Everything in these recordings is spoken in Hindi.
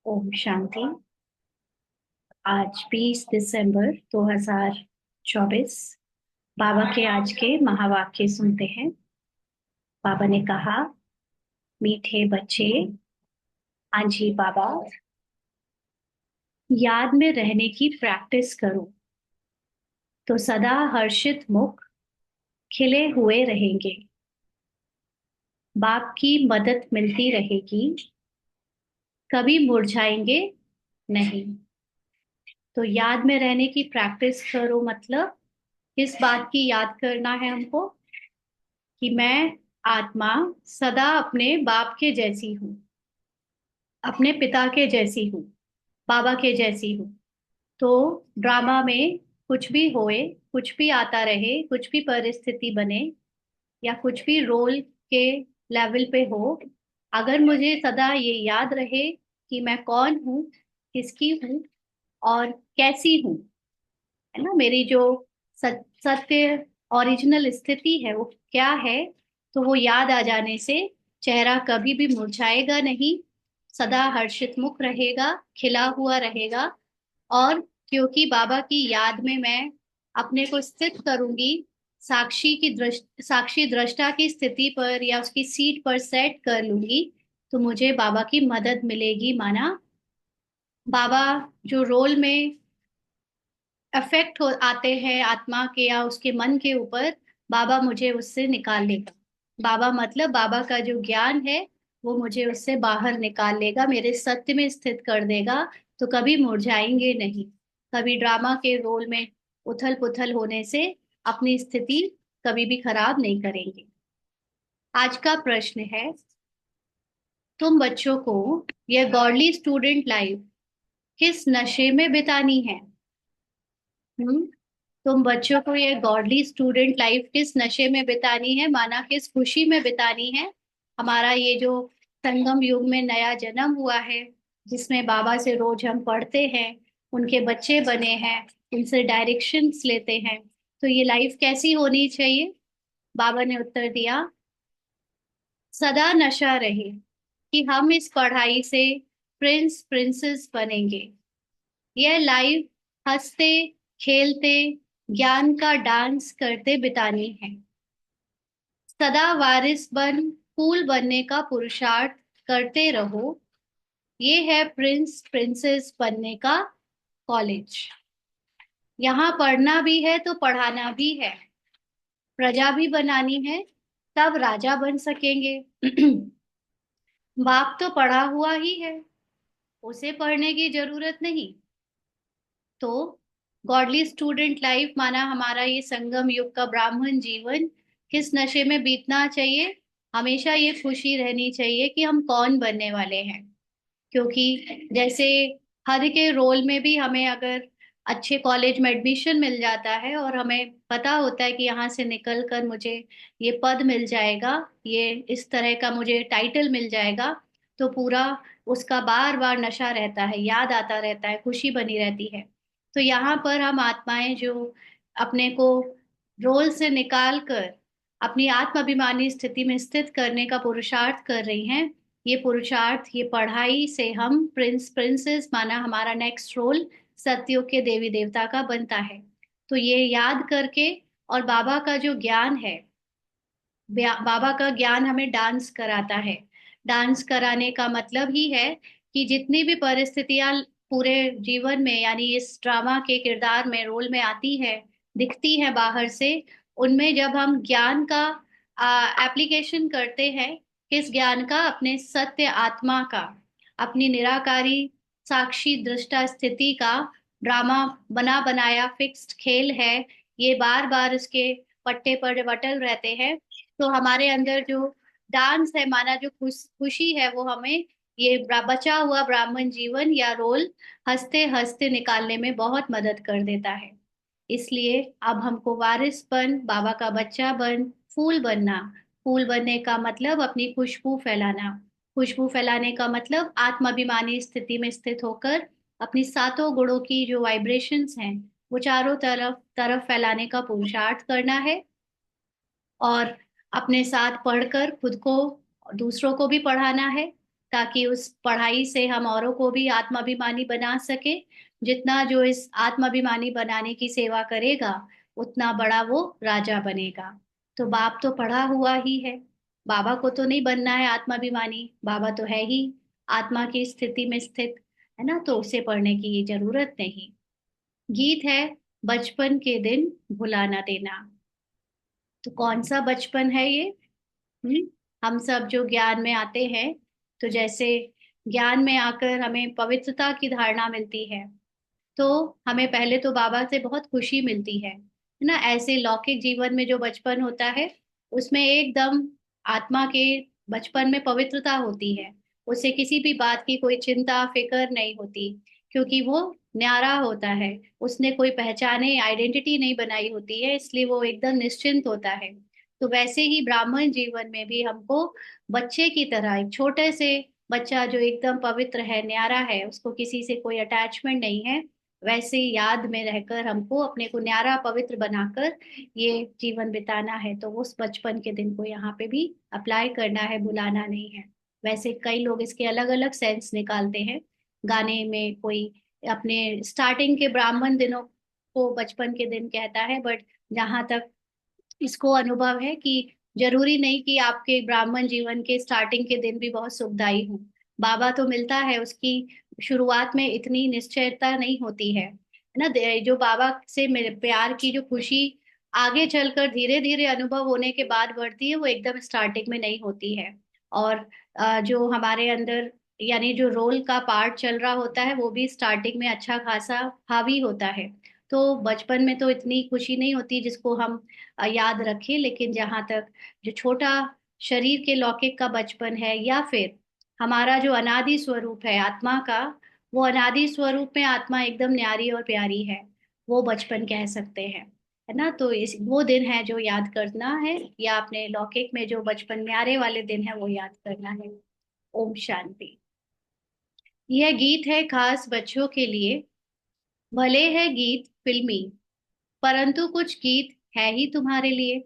ओम शांति। आज 20 दिसंबर 2024। बाबा के आज के महावाक्य सुनते हैं। बाबा ने कहा, मीठे बच्चे, आंजी बाबा, याद में रहने की प्रैक्टिस करो तो सदा हर्षित मुख खिले हुए रहेंगे। बाप की मदद मिलती रहेगी, कभी मुरझाएंगे नहीं। तो याद में रहने की प्रैक्टिस करो मतलब किस बात की याद करना है हमको? कि मैं आत्मा सदा अपने बाप के जैसी हूँ, अपने पिता के जैसी हूँ, बाबा के जैसी हूँ। तो ड्रामा में कुछ भी होए, कुछ भी आता रहे, कुछ भी परिस्थिति बने या कुछ भी रोल के लेवल पे हो, अगर मुझे सदा ये याद रहे कि मैं कौन हूँ, किसकी हूँ और कैसी हूँ, है ना, मेरी जो सत्य ओरिजिनल स्थिति है वो क्या है, तो वो याद आ जाने से चेहरा कभी भी मुरझाएगा नहीं, सदा हर्षित मुख रहेगा, खिला हुआ रहेगा। और क्योंकि बाबा की याद में मैं अपने को स्थित करूंगी, साक्षी दृष्टा की स्थिति पर या उसकी सीट पर सेट कर लूंगी, तो मुझे बाबा की मदद मिलेगी। माना बाबा जो रोल में अफेक्ट हो आते हैं आत्मा के या उसके मन के ऊपर, बाबा मुझे उससे निकाल लेगा। बाबा मतलब बाबा का जो ज्ञान है वो मुझे उससे बाहर निकाल लेगा, मेरे सत्य में स्थित कर देगा। तो कभी मुरझाएंगे नहीं, कभी ड्रामा के रोल में उथल पुथल होने से अपनी स्थिति कभी भी खराब नहीं करेंगे। आज का प्रश्न है, तुम बच्चों को यह गॉडली स्टूडेंट लाइफ किस नशे में बितानी है? हम्म तुम बच्चों को ये गॉडली स्टूडेंट लाइफ किस नशे में बितानी है, माना किस खुशी में बितानी है? हमारा ये जो संगम युग में नया जन्म हुआ है, जिसमें बाबा से रोज हम पढ़ते हैं, उनके बच्चे बने हैं, उनसे डायरेक्शंस लेते हैं, तो ये लाइफ कैसी होनी चाहिए? बाबा ने उत्तर दिया, सदा नशा रहे कि हम इस पढ़ाई से प्रिंस प्रिंसेस बनेंगे। यह लाइफ हंसते खेलते ज्ञान का डांस करते बितानी है। सदा वारिस बन फूल बनने का पुरुषार्थ करते रहो। ये है प्रिंस प्रिंसेस बनने का कॉलेज। यहाँ पढ़ना भी है तो पढ़ाना भी है, प्रजा भी बनानी है, तब राजा बन सकेंगे। बाप तो पढ़ा हुआ ही है, उसे पढ़ने की जरूरत नहीं। तो गॉडली स्टूडेंट लाइफ माना हमारा ये संगम युग का ब्राह्मण जीवन किस नशे में बीतना चाहिए? हमेशा ये खुशी रहनी चाहिए कि हम कौन बनने वाले हैं। क्योंकि जैसे हर के रोल में भी हमें अगर अच्छे कॉलेज में एडमिशन मिल जाता है और हमें पता होता है कि यहाँ से निकल कर मुझे ये पद मिल जाएगा, ये इस तरह का मुझे टाइटल मिल जाएगा, तो पूरा उसका बार बार नशा रहता है, याद आता रहता है, खुशी बनी रहती है। तो यहाँ पर हम आत्माएं जो अपने को रोल से निकाल कर अपनी आत्माभिमानी स्थिति में स्थित करने का पुरुषार्थ कर रही हैं, ये पुरुषार्थ, ये पढ़ाई से हम प्रिंस प्रिंसेस माना हमारा नेक्स्ट रोल सतयुग के देवी देवता का बनता है। तो ये याद करके, और बाबा का जो ज्ञान है, बाबा का ज्ञान हमें डांस कराता है। डांस कराने का मतलब ही है कि जितनी भी परिस्थितियां पूरे जीवन में यानी इस ड्रामा के किरदार में रोल में आती है, दिखती है बाहर से, उनमें जब हम ज्ञान का एप्लीकेशन करते हैं, किस ज्ञान का? अपने सत्य आत्मा का, अपनी निराकारी साक्षी दृष्टा स्थिति का। ड्रामा बना बनाया फिक्स्ड खेल है, ये बार बार उसके पट्टे पर बटल रहते हैं। तो हमारे अंदर जो डांस है माना, जो खुशी है, वो हमें ये बचा हुआ ब्राह्मण जीवन या रोल हंसते हंसते निकालने में बहुत मदद कर देता है। इसलिए अब हमको वारिस बन, बाबा का बच्चा बन, फूल बनना। फूल बनने का मतलब अपनी खुशबू फैलाना। खुशबू फैलाने का मतलब आत्माभिमानी स्थिति में स्थित होकर अपनी सातों गुणों की जो वाइब्रेशंस हैं वो चारों तरफ तरफ फैलाने का पुरुषार्थ करना है। और अपने साथ पढ़कर खुद को दूसरों को भी पढ़ाना है। ताकि उस पढ़ाई से हम औरों को भी आत्माभिमानी बना सके। जितना जो इस आत्माभिमानी बनाने की सेवा करेगा, उतना बड़ा वो राजा बनेगा। तो बाप तो पढ़ा हुआ ही है, बाबा को तो नहीं बनना है आत्माभिमानी, बाबा तो है ही आत्मा की स्थिति में स्थित, है ना, तो उसे पढ़ने की ये जरूरत नहीं। गीत है, बचपन के दिन भुला ना देना। तो कौन सा बचपन है ये? हम्म हम सब जो ज्ञान में आते हैं, तो जैसे ज्ञान में आकर हमें पवित्रता की धारणा मिलती है, तो हमें पहले तो बाबा से बहुत खुशी मिलती है ना। ऐसे लौकिक जीवन में जो बचपन होता है, उसमें एकदम आत्मा के बचपन में पवित्रता होती है। उसे किसी भी बात की कोई चिंता फिक्र नहीं होती, क्योंकि वो न्यारा होता है। उसने कोई पहचाने आइडेंटिटी नहीं बनाई होती है, इसलिए वो एकदम निश्चिंत होता है। तो वैसे ही ब्राह्मण जीवन में भी हमको बच्चे की तरह, एक छोटे से बच्चा जो एकदम पवित्र है, न्यारा है, उसको किसी से कोई अटैचमेंट नहीं है, वैसे ही याद में रहकर हमको अपने को न्यारा पवित्र बनाकर ये जीवन बिताना है। तो उस बचपन के दिन को यहाँ पे भी अप्लाई करना है, भुलाना नहीं है। वैसे कई लोग इसके अलग अलग सेंस निकालते हैं। गाने में कोई अपने स्टार्टिंग के ब्राह्मण दिनों को बचपन के दिन कहता है, बट जहां तक इसको अनुभव है कि जरूरी नहीं कि आपके ब्राह्मण जीवन के स्टार्टिंग के दिन भी बहुत सुखदायी हो। बाबा तो मिलता है, उसकी शुरुआत में इतनी निश्चयता नहीं होती है ना। जो बाबा से मेरे प्यार की जो खुशी आगे चलकर धीरे धीरे अनुभव होने के बाद बढ़ती है, वो एकदम स्टार्टिंग में नहीं होती है। और जो हमारे अंदर यानी जो रोल का पार्ट चल रहा होता है, वो भी स्टार्टिंग में अच्छा खासा हावी होता है। तो बचपन में तो इतनी खुशी नहीं होती जिसको हम याद रखें। लेकिन जहां तक जो छोटा शरीर के लौकिक का बचपन है, या फिर हमारा जो अनादि स्वरूप है आत्मा का, वो अनादि स्वरूप में आत्मा एकदम न्यारी और प्यारी है, वो बचपन कह सकते हैं, है ना। तो इस वो दिन है जो याद करना है, या अपने लौकिक में जो बचपन न्यारे वाले दिन है वो याद करना है। ओम शांति। यह गीत है खास बच्चों के लिए। भले है गीत फिल्मी, परंतु कुछ गीत है ही तुम्हारे लिए।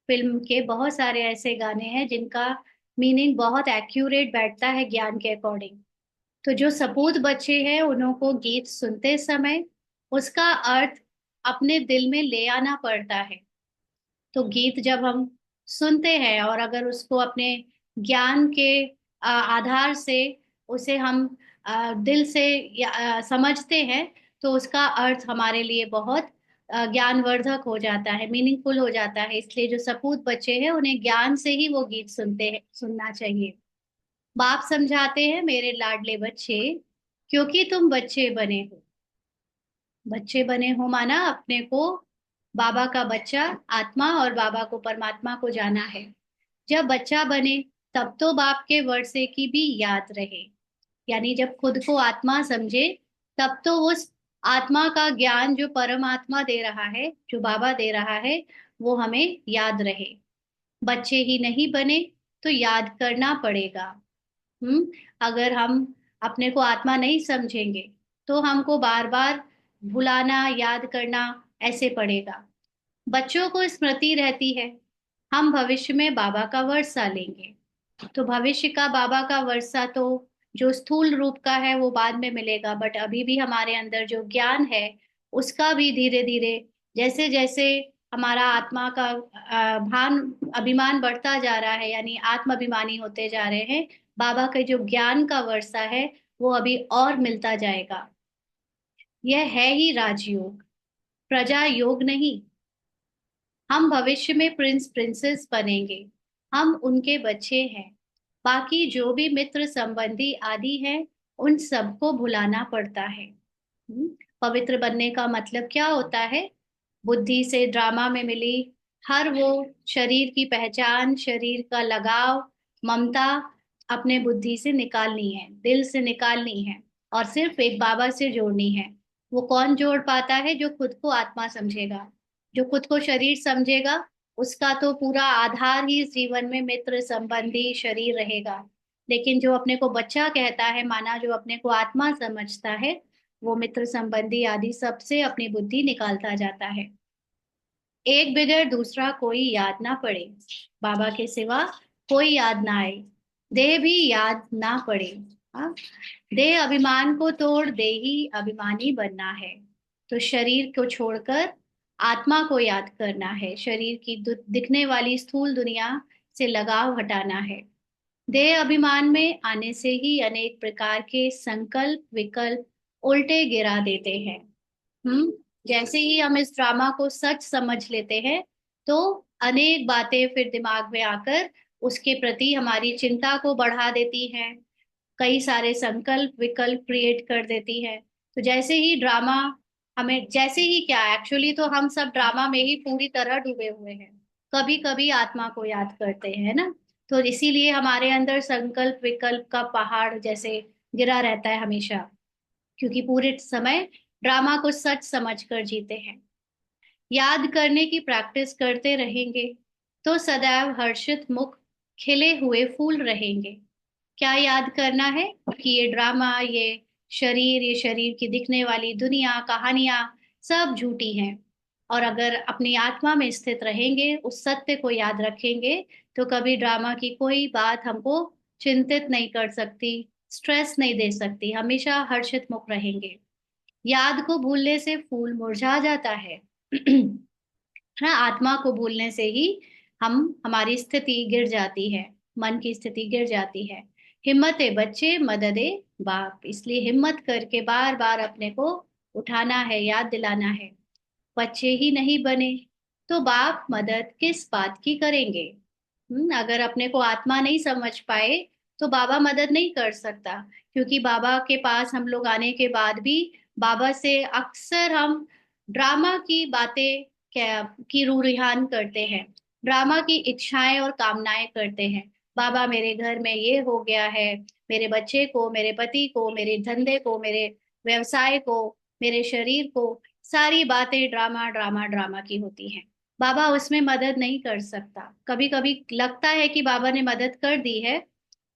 फिल्म के बहुत सारे ऐसे गाने हैं जिनका मीनिंग बहुत एक्यूरेट बैठता है ज्ञान के अकॉर्डिंग। तो जो सपूत बच्चे हैं, उन्हों को गीत सुनते समय उसका अर्थ अपने दिल में ले आना पड़ता है। तो गीत जब हम सुनते हैं और अगर उसको अपने ज्ञान के आधार से उसे हम दिल से समझते हैं, तो उसका अर्थ हमारे लिए बहुत ज्ञानवर्धक हो जाता है, मीनिंगफुल हो जाता है। इसलिए जो सपूत बच्चे हैं, उन्हें ज्ञान से ही वो गीत सुनते हैं, सुनना चाहिए। बाप समझाते हैं, मेरे लाडले बच्चे, क्योंकि तुम बच्चे बने हो। बच्चे बने हो माना अपने को बाबा का बच्चा आत्मा और बाबा को परमात्मा को जाना है। जब बच्चा बने, तब तो बाप के वर्षे की भी याद रहे। यानी जब खुद को आत्मा समझे, तब तो उस आत्मा का ज्ञान जो परमात्मा दे रहा है, जो बाबा दे रहा है, वो हमें याद रहे। बच्चे ही नहीं बने तो याद करना पड़ेगा। अगर हम अपने को आत्मा नहीं समझेंगे, तो हमको बार बार भुलाना, याद करना ऐसे पड़ेगा। बच्चों को स्मृति रहती है, हम भविष्य में बाबा का वर्षा लेंगे। तो भविष्य का बाबा का वर्षा तो जो स्थूल रूप का है वो बाद में मिलेगा, बट अभी भी हमारे अंदर जो ज्ञान है, उसका भी धीरे धीरे, जैसे जैसे हमारा आत्मा का भान अभिमान बढ़ता जा रहा है, यानी आत्म अभिमानी होते जा रहे हैं, बाबा के जो ज्ञान का वर्षा है वो अभी और मिलता जाएगा। यह है ही राजयोग, प्रजा योग नहीं। हम भविष्य में प्रिंस प्रिंसेस बनेंगे, हम उनके बच्चे हैं। बाकी जो भी मित्र संबंधी आदि हैं, उन सबको भुलाना पड़ता है। पवित्र बनने का मतलब क्या होता है? बुद्धि से ड्रामा में मिली हर वो शरीर की पहचान, शरीर का लगाव, ममता अपने बुद्धि से निकालनी है, दिल से निकालनी है, और सिर्फ एक बाबा से जोड़नी है। वो कौन जोड़ पाता है? जो खुद को आत्मा समझेगा। जो खुद को शरीर समझेगा, उसका तो पूरा आधार ही इस जीवन में मित्र संबंधी शरीर रहेगा। लेकिन जो अपने को बच्चा कहता है, माना जो अपने को आत्मा समझता है, वो मित्र संबंधी आदि सबसे अपनी बुद्धि निकालता जाता है। एक बगैर दूसरा कोई याद ना पड़े, बाबा के सिवा कोई याद ना आए। देह भी याद ना पड़े। हाँ, देह अभिमान को तोड़ दे ही अभिमानी बनना है। तो शरीर को छोड़कर आत्मा को याद करना है, शरीर की दिखने वाली स्थूल दुनिया से लगाव हटाना है। देह अभिमान में आने से ही अनेक प्रकार के संकल्प विकल्प उल्टे गिरा देते हैं। जैसे ही हम इस ड्रामा को सच समझ लेते हैं, तो अनेक बातें फिर दिमाग में आकर उसके प्रति हमारी चिंता को बढ़ा देती हैं, कई सारे संकल्प विकल्प क्रिएट कर देती है। तो जैसे ही ड्रामा हमें, जैसे ही क्या, एक्चुअली तो हम सब ड्रामा में ही पूरी तरह डूबे हुए हैं, कभी कभी आत्मा को याद करते हैं ना। तो इसीलिए हमारे अंदर संकल्प विकल्प का पहाड़ जैसे गिरा रहता है हमेशा, क्योंकि पूरे समय ड्रामा को सच समझ कर जीते हैं। याद करने की प्रैक्टिस करते रहेंगे तो सदैव हर्षित मुख खिले हुए फूल रहेंगे। क्या याद करना है कि ये ड्रामा, ये शरीर की दिखने वाली दुनिया, कहानियां सब झूठी हैं। और अगर अपनी आत्मा में स्थित रहेंगे, उस सत्य को याद रखेंगे, तो कभी ड्रामा की कोई बात हमको चिंतित नहीं कर सकती, स्ट्रेस नहीं दे सकती, हमेशा हर्षित मुख रहेंगे। याद को भूलने से फूल मुरझा जाता है। है ना, आत्मा को भूलने से ही हम हमारी स्थिति गिर जाती है, मन की स्थिति गिर जाती है। हिम्मत है बच्चे, मददे बाप, इसलिए हिम्मत करके बार बार अपने को उठाना है, याद दिलाना है। बच्चे ही नहीं बने तो बाप मदद किस बात की करेंगे। अगर अपने को आत्मा नहीं समझ पाए, तो बाबा मदद नहीं कर सकता। क्योंकि बाबा के पास हम लोग आने के बाद भी बाबा से अक्सर हम ड्रामा की बातें क्या की रूरिहान करते हैं, ड्रामा की इच्छाएं और कामनाएं करते हैं। बाबा मेरे घर में ये हो गया है, मेरे बच्चे को, मेरे पति को, मेरे धंधे को, मेरे व्यवसाय को, मेरे शरीर को, सारी बातें ड्रामा ड्रामा ड्रामा की होती हैं। बाबा उसमें मदद नहीं कर सकता। कभी कभी लगता है कि बाबा ने मदद कर दी है,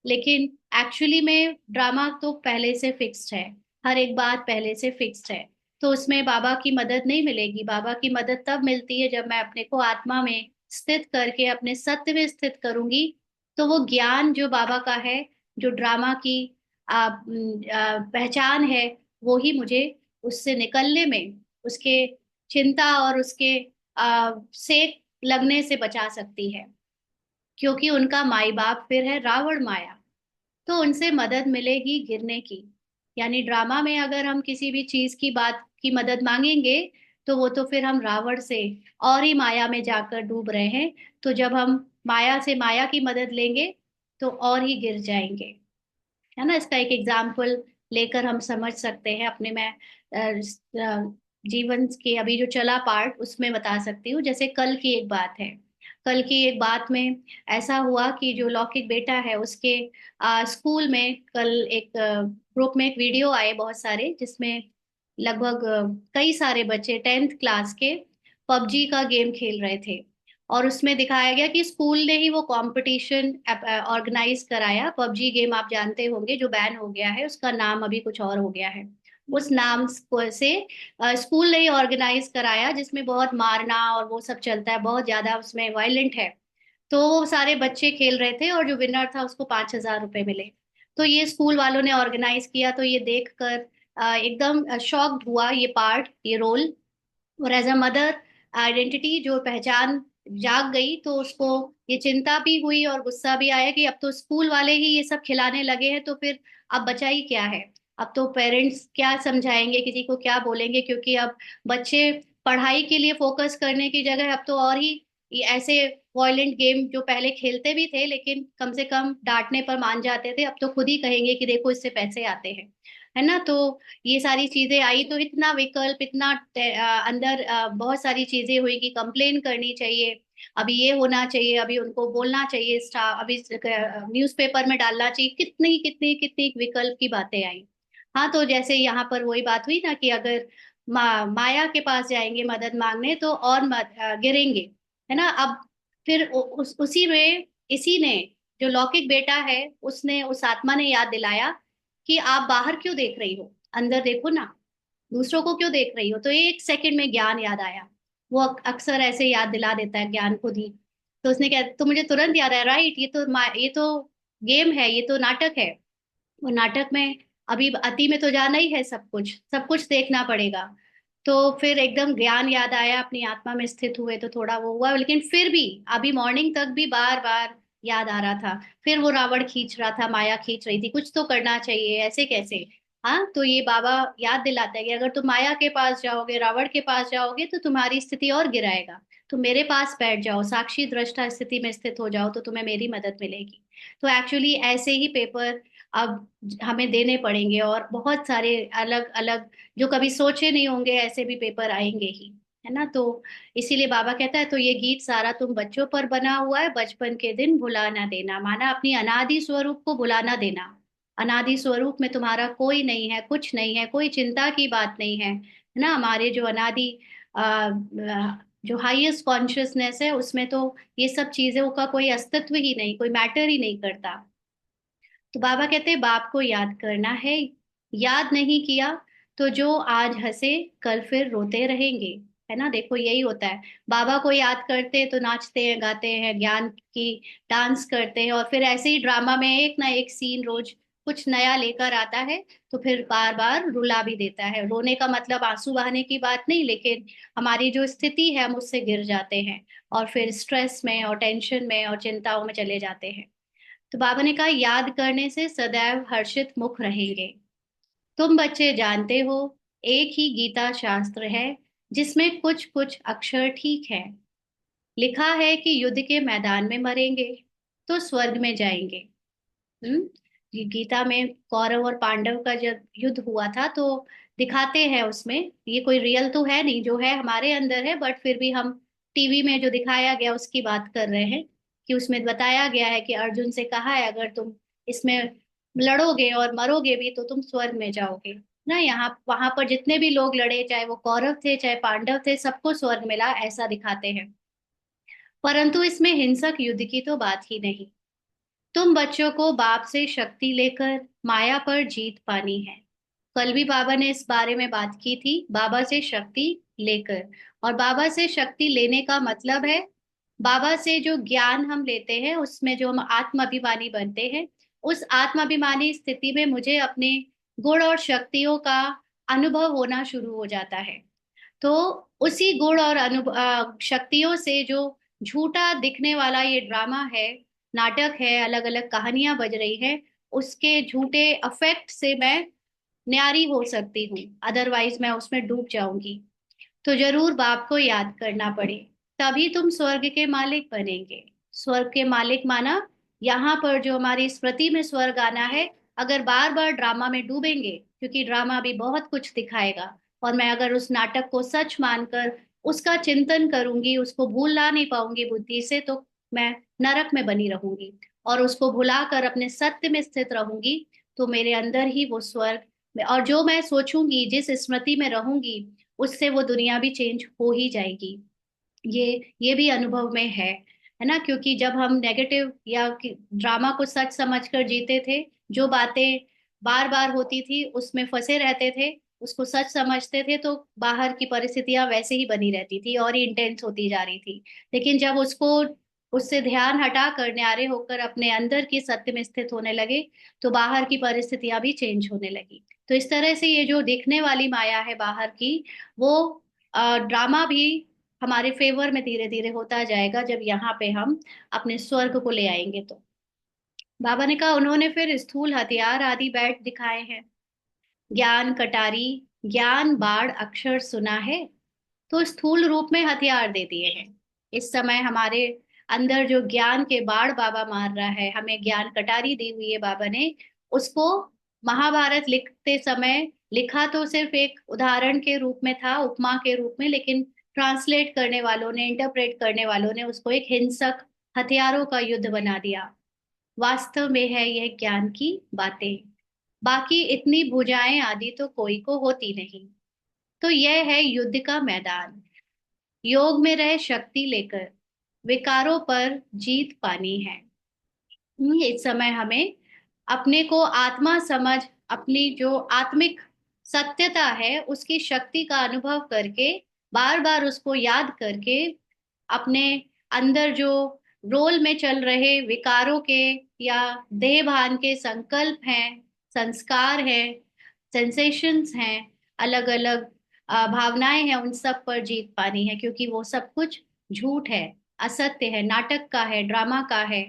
लेकिन एक्चुअली में ड्रामा तो पहले से फिक्स्ड है, हर एक बात पहले से फिक्स्ड है। तो उसमें बाबा की मदद नहीं मिलेगी। बाबा की मदद तब मिलती है जब मैं अपने को आत्मा में स्थित करके अपने सत्य में स्थित करूंगी। तो वो ज्ञान जो बाबा का है, जो ड्रामा की पहचान है, वो ही मुझे उससे निकलने में, उसके चिंता और उसके से लगने से बचा सकती है। क्योंकि उनका माई बाप फिर है रावण माया, तो उनसे मदद मिलेगी गिरने की। यानी ड्रामा में अगर हम किसी भी चीज की बात की मदद मांगेंगे, तो वो तो फिर हम रावण से और ही माया में जाकर डूब रहे हैं। तो जब हम माया से माया की मदद लेंगे, तो और ही गिर जाएंगे। है ना, इसका एक एग्जाम्पल लेकर हम समझ सकते हैं अपने में। जीवन के अभी जो चला पार्ट उसमें बता सकती हूँ। जैसे कल की एक बात है, कल की एक बात में ऐसा हुआ कि जो लौकिक बेटा है उसके स्कूल में कल एक ग्रुप में एक वीडियो आए बहुत सारे, जिसमें लगभग कई सारे बच्चे 10th क्लास के पबजी का गेम खेल रहे थे। और उसमें दिखाया गया कि स्कूल ने ही वो कंपटीशन ऑर्गेनाइज कराया। पबजी गेम आप जानते होंगे, जो बैन हो गया है, उसका नाम अभी कुछ और हो गया है। उस नाम से स्कूल ने ही ऑर्गेनाइज कराया, जिसमें बहुत मारना और वो सब चलता है, बहुत ज्यादा उसमें वायलेंट है। तो वो सारे बच्चे खेल रहे थे और जो विनर था उसको 5,000 रुपए मिले। तो ये स्कूल वालों ने ऑर्गेनाइज किया, तो ये देखकर एकदम शॉक्ड हुआ ये पार्ट, ये रोल। और एज अ मदर आइडेंटिटी जो पहचान जाग गई, तो उसको ये चिंता भी हुई और गुस्सा भी आया कि अब तो स्कूल वाले ही ये सब खिलाने लगे हैं, तो फिर अब बचा ही क्या है। अब तो पेरेंट्स क्या समझाएंगे, किसी को क्या बोलेंगे, क्योंकि अब बच्चे पढ़ाई के लिए फोकस करने की जगह अब तो और ही ये ऐसे वॉयलेंट गेम जो पहले खेलते भी थे लेकिन कम से कम डांटने पर मान जाते थे, अब तो खुद ही कहेंगे कि देखो इससे पैसे आते हैं। है ना, तो ये सारी चीजें आई, तो इतना विकल्प, इतना अंदर बहुत सारी चीजें हुई कि कंप्लेन करनी चाहिए, अभी ये होना चाहिए, अभी उनको बोलना चाहिए, अभी न्यूज़पेपर में डालना चाहिए, कितनी कितनी कितनी विकल्प की बातें आई। हाँ, तो जैसे यहाँ पर वही बात हुई ना कि अगर माया के पास जाएंगे मदद मांगने, तो और गिरेंगे। है ना, अब फिर उसी में इसी ने, जो लौकिक बेटा है, उसने, उस आत्मा ने याद दिलाया कि आप बाहर क्यों देख रही हो, अंदर देखो ना, दूसरों को क्यों देख रही हो। तो एक सेकंड में ज्ञान याद आया। वो अक्सर ऐसे याद दिला देता है ज्ञान खुद ही। तो उसने कहा, तो मुझे तुरंत याद आया, राइट, ये तो गेम है, ये तो नाटक है। वो नाटक में अभी अति में तो जाना ही है, सब कुछ देखना पड़ेगा। तो फिर एकदम ज्ञान याद आया, अपनी आत्मा में स्थित हुए तो थोड़ा वो हुआ, लेकिन फिर भी अभी मॉर्निंग तक भी बार बार याद आ रहा था। फिर वो रावण खींच रहा था, माया खींच रही थी, कुछ तो करना चाहिए, ऐसे कैसे। हाँ, तो ये बाबा याद दिलाता है कि अगर तुम माया के पास जाओगे, रावण के पास जाओगे, तो तुम्हारी स्थिति और गिराएगा। तुम मेरे पास बैठ जाओ, साक्षी दृष्टा स्थिति में स्थित हो जाओ, तो तुम्हें मेरी मदद मिलेगी। तो एक्चुअली ऐसे ही पेपर अब हमें देने पड़ेंगे, और बहुत सारे अलग अलग जो कभी सोचे नहीं होंगे ऐसे भी पेपर आएंगे ही, है ना। तो इसीलिए बाबा कहता है, तो ये गीत सारा तुम बच्चों पर बना हुआ है, बचपन के दिन भुला ना देना, माना अपनी अनादि स्वरूप को भुला ना देना। अनादि स्वरूप में तुम्हारा कोई नहीं है, कुछ नहीं है, कोई चिंता की बात नहीं है ना। हमारे जो अनादि जो हाईएस्ट कॉन्शियसनेस है, उसमें तो ये सब चीजों का कोई अस्तित्व ही नहीं, कोई मैटर ही नहीं करता। तो बाबा कहते हैं बाप को याद करना है, याद नहीं किया तो जो आज हंसे कल फिर रोते रहेंगे, है ना। देखो यही होता है, बाबा को याद करते हैं तो नाचते हैं, गाते हैं, ज्ञान की डांस करते हैं, और फिर ऐसे ही ड्रामा में एक ना एक सीन रोज कुछ नया लेकर आता है, तो फिर बार बार रुला भी देता है। रोने का मतलब आंसू बहाने की बात नहीं, लेकिन हमारी जो स्थिति है हम उससे गिर जाते हैं, और फिर स्ट्रेस में और टेंशन में और चिंताओं में चले जाते हैं। तो बाबा ने कहा याद करने से सदैव हर्षित मुख रहेंगे। तुम बच्चे जानते हो, एक ही गीता शास्त्र है जिसमें कुछ कुछ अक्षर ठीक है। लिखा है कि युद्ध के मैदान में मरेंगे तो स्वर्ग में जाएंगे। हम्म। ये गीता में कौरव और पांडव का जब युद्ध हुआ था, तो दिखाते हैं उसमें, ये कोई रियल तो है नहीं, जो है हमारे अंदर है, बट फिर भी हम टीवी में जो दिखाया गया उसकी बात कर रहे हैं। कि उसमें बताया गया है कि अर्जुन से कहा है, अगर तुम इसमें लड़ोगे और मरोगे भी तो तुम स्वर्ग में जाओगे ना। यहाँ वहां पर जितने भी लोग लड़े, चाहे वो कौरव थे चाहे पांडव थे, सबको स्वर्ग मिला, ऐसा दिखाते हैं। परंतु इसमें हिंसक युद्ध की तो बात ही नहीं। तुम बच्चों को बाप से शक्ति लेकर माया पर जीत पानी है। कल भी बाबा ने इस बारे में बात की थी, बाबा से शक्ति लेकर। और बाबा से शक्ति लेने का मतलब है, बाबा से जो ज्ञान हम लेते हैं उसमें जो हम आत्माभिमानी बनते हैं, उस आत्माभिमानी स्थिति में मुझे अपने गुण और शक्तियों का अनुभव होना शुरू हो जाता है। तो उसी गुण और शक्तियों से जो झूठा दिखने वाला ये ड्रामा है, नाटक है, अलग अलग कहानियां बज रही है, उसके झूठे अफेक्ट से मैं न्यारी हो सकती हूँ, अदरवाइज मैं उसमें डूब जाऊंगी। तो जरूर बाप को याद करना पड़े, तभी तुम स्वर्ग के मालिक बनेंगे। स्वर्ग के मालिक माना, यहाँ पर जो हमारी स्मृति में स्वर्ग आना है, अगर बार बार ड्रामा में डूबेंगे, क्योंकि ड्रामा भी बहुत कुछ दिखाएगा, और मैं अगर उस नाटक को सच मानकर उसका चिंतन करूंगी, उसको भूल ला नहीं पाऊंगी बुद्धि से, तो मैं नरक में बनी रहूंगी। और उसको भुलाकर अपने सत्य में स्थित रहूंगी, तो मेरे अंदर ही वो स्वर्ग और जो मैं सोचूंगी, जिस स्मृति में रहूंगी, उससे वो दुनिया भी चेंज हो ही जाएगी। ये भी अनुभव में है ना। क्योंकि जब हम नेगेटिव या ड्रामा को सच समझकर जीते थे, जो बातें बार बार होती थी उसमें फंसे रहते थे, उसको सच समझते थे, तो बाहर की परिस्थितियां वैसे ही बनी रहती थी और ही इंटेंस होती जा रही थी। लेकिन जब उसको उससे ध्यान हटा कर न्यारे होकर अपने अंदर की सत्य में स्थित होने लगे, तो बाहर की परिस्थितियां भी चेंज होने लगी। तो इस तरह से ये जो दिखने वाली माया है बाहर की, वो ड्रामा भी हमारे फेवर में धीरे धीरे होता जाएगा, जब यहाँ पे हम अपने स्वर्ग को ले आएंगे। तो बाबा ने कहा, उन्होंने फिर स्थूल हथियार आदि बैठ दिखाए हैं। ज्ञान कटारी, ज्ञान बाढ़ अक्षर सुना है, तो स्थूल रूप में हथियार दे दिए हैं। इस समय हमारे अंदर जो ज्ञान के बाढ़ बाबा मार रहा है, हमें ज्ञान कटारी दी हुई है बाबा ने, उसको महाभारत लिखते समय लिखा तो सिर्फ एक उदाहरण के रूप में था, उपमा के रूप में, लेकिन ट्रांसलेट करने वालों ने, इंटरप्रेट करने वालों ने उसको एक हिंसक हथियारों का युद्ध बना दिया। वास्तव में है यह ज्ञान की बातें, बाकी इतनी भुजाएं आदि तो कोई को होती नहीं। तो यह है युद्ध का मैदान, योग में रहे शक्ति लेकर विकारों पर जीत पानी है। इस समय हमें अपने को आत्मा समझ, अपनी जो आत्मिक सत्यता है उसकी शक्ति का अनुभव करके, बार बार उसको याद करके, अपने अंदर जो रोल में चल रहे विकारों के या देह भान के संकल्प हैं, संस्कार हैं, सेंसेशंस हैं, अलग अलग भावनाएं हैं, उन सब पर जीत पानी है, क्योंकि वो सब कुछ झूठ है, असत्य है, नाटक का है, ड्रामा का है।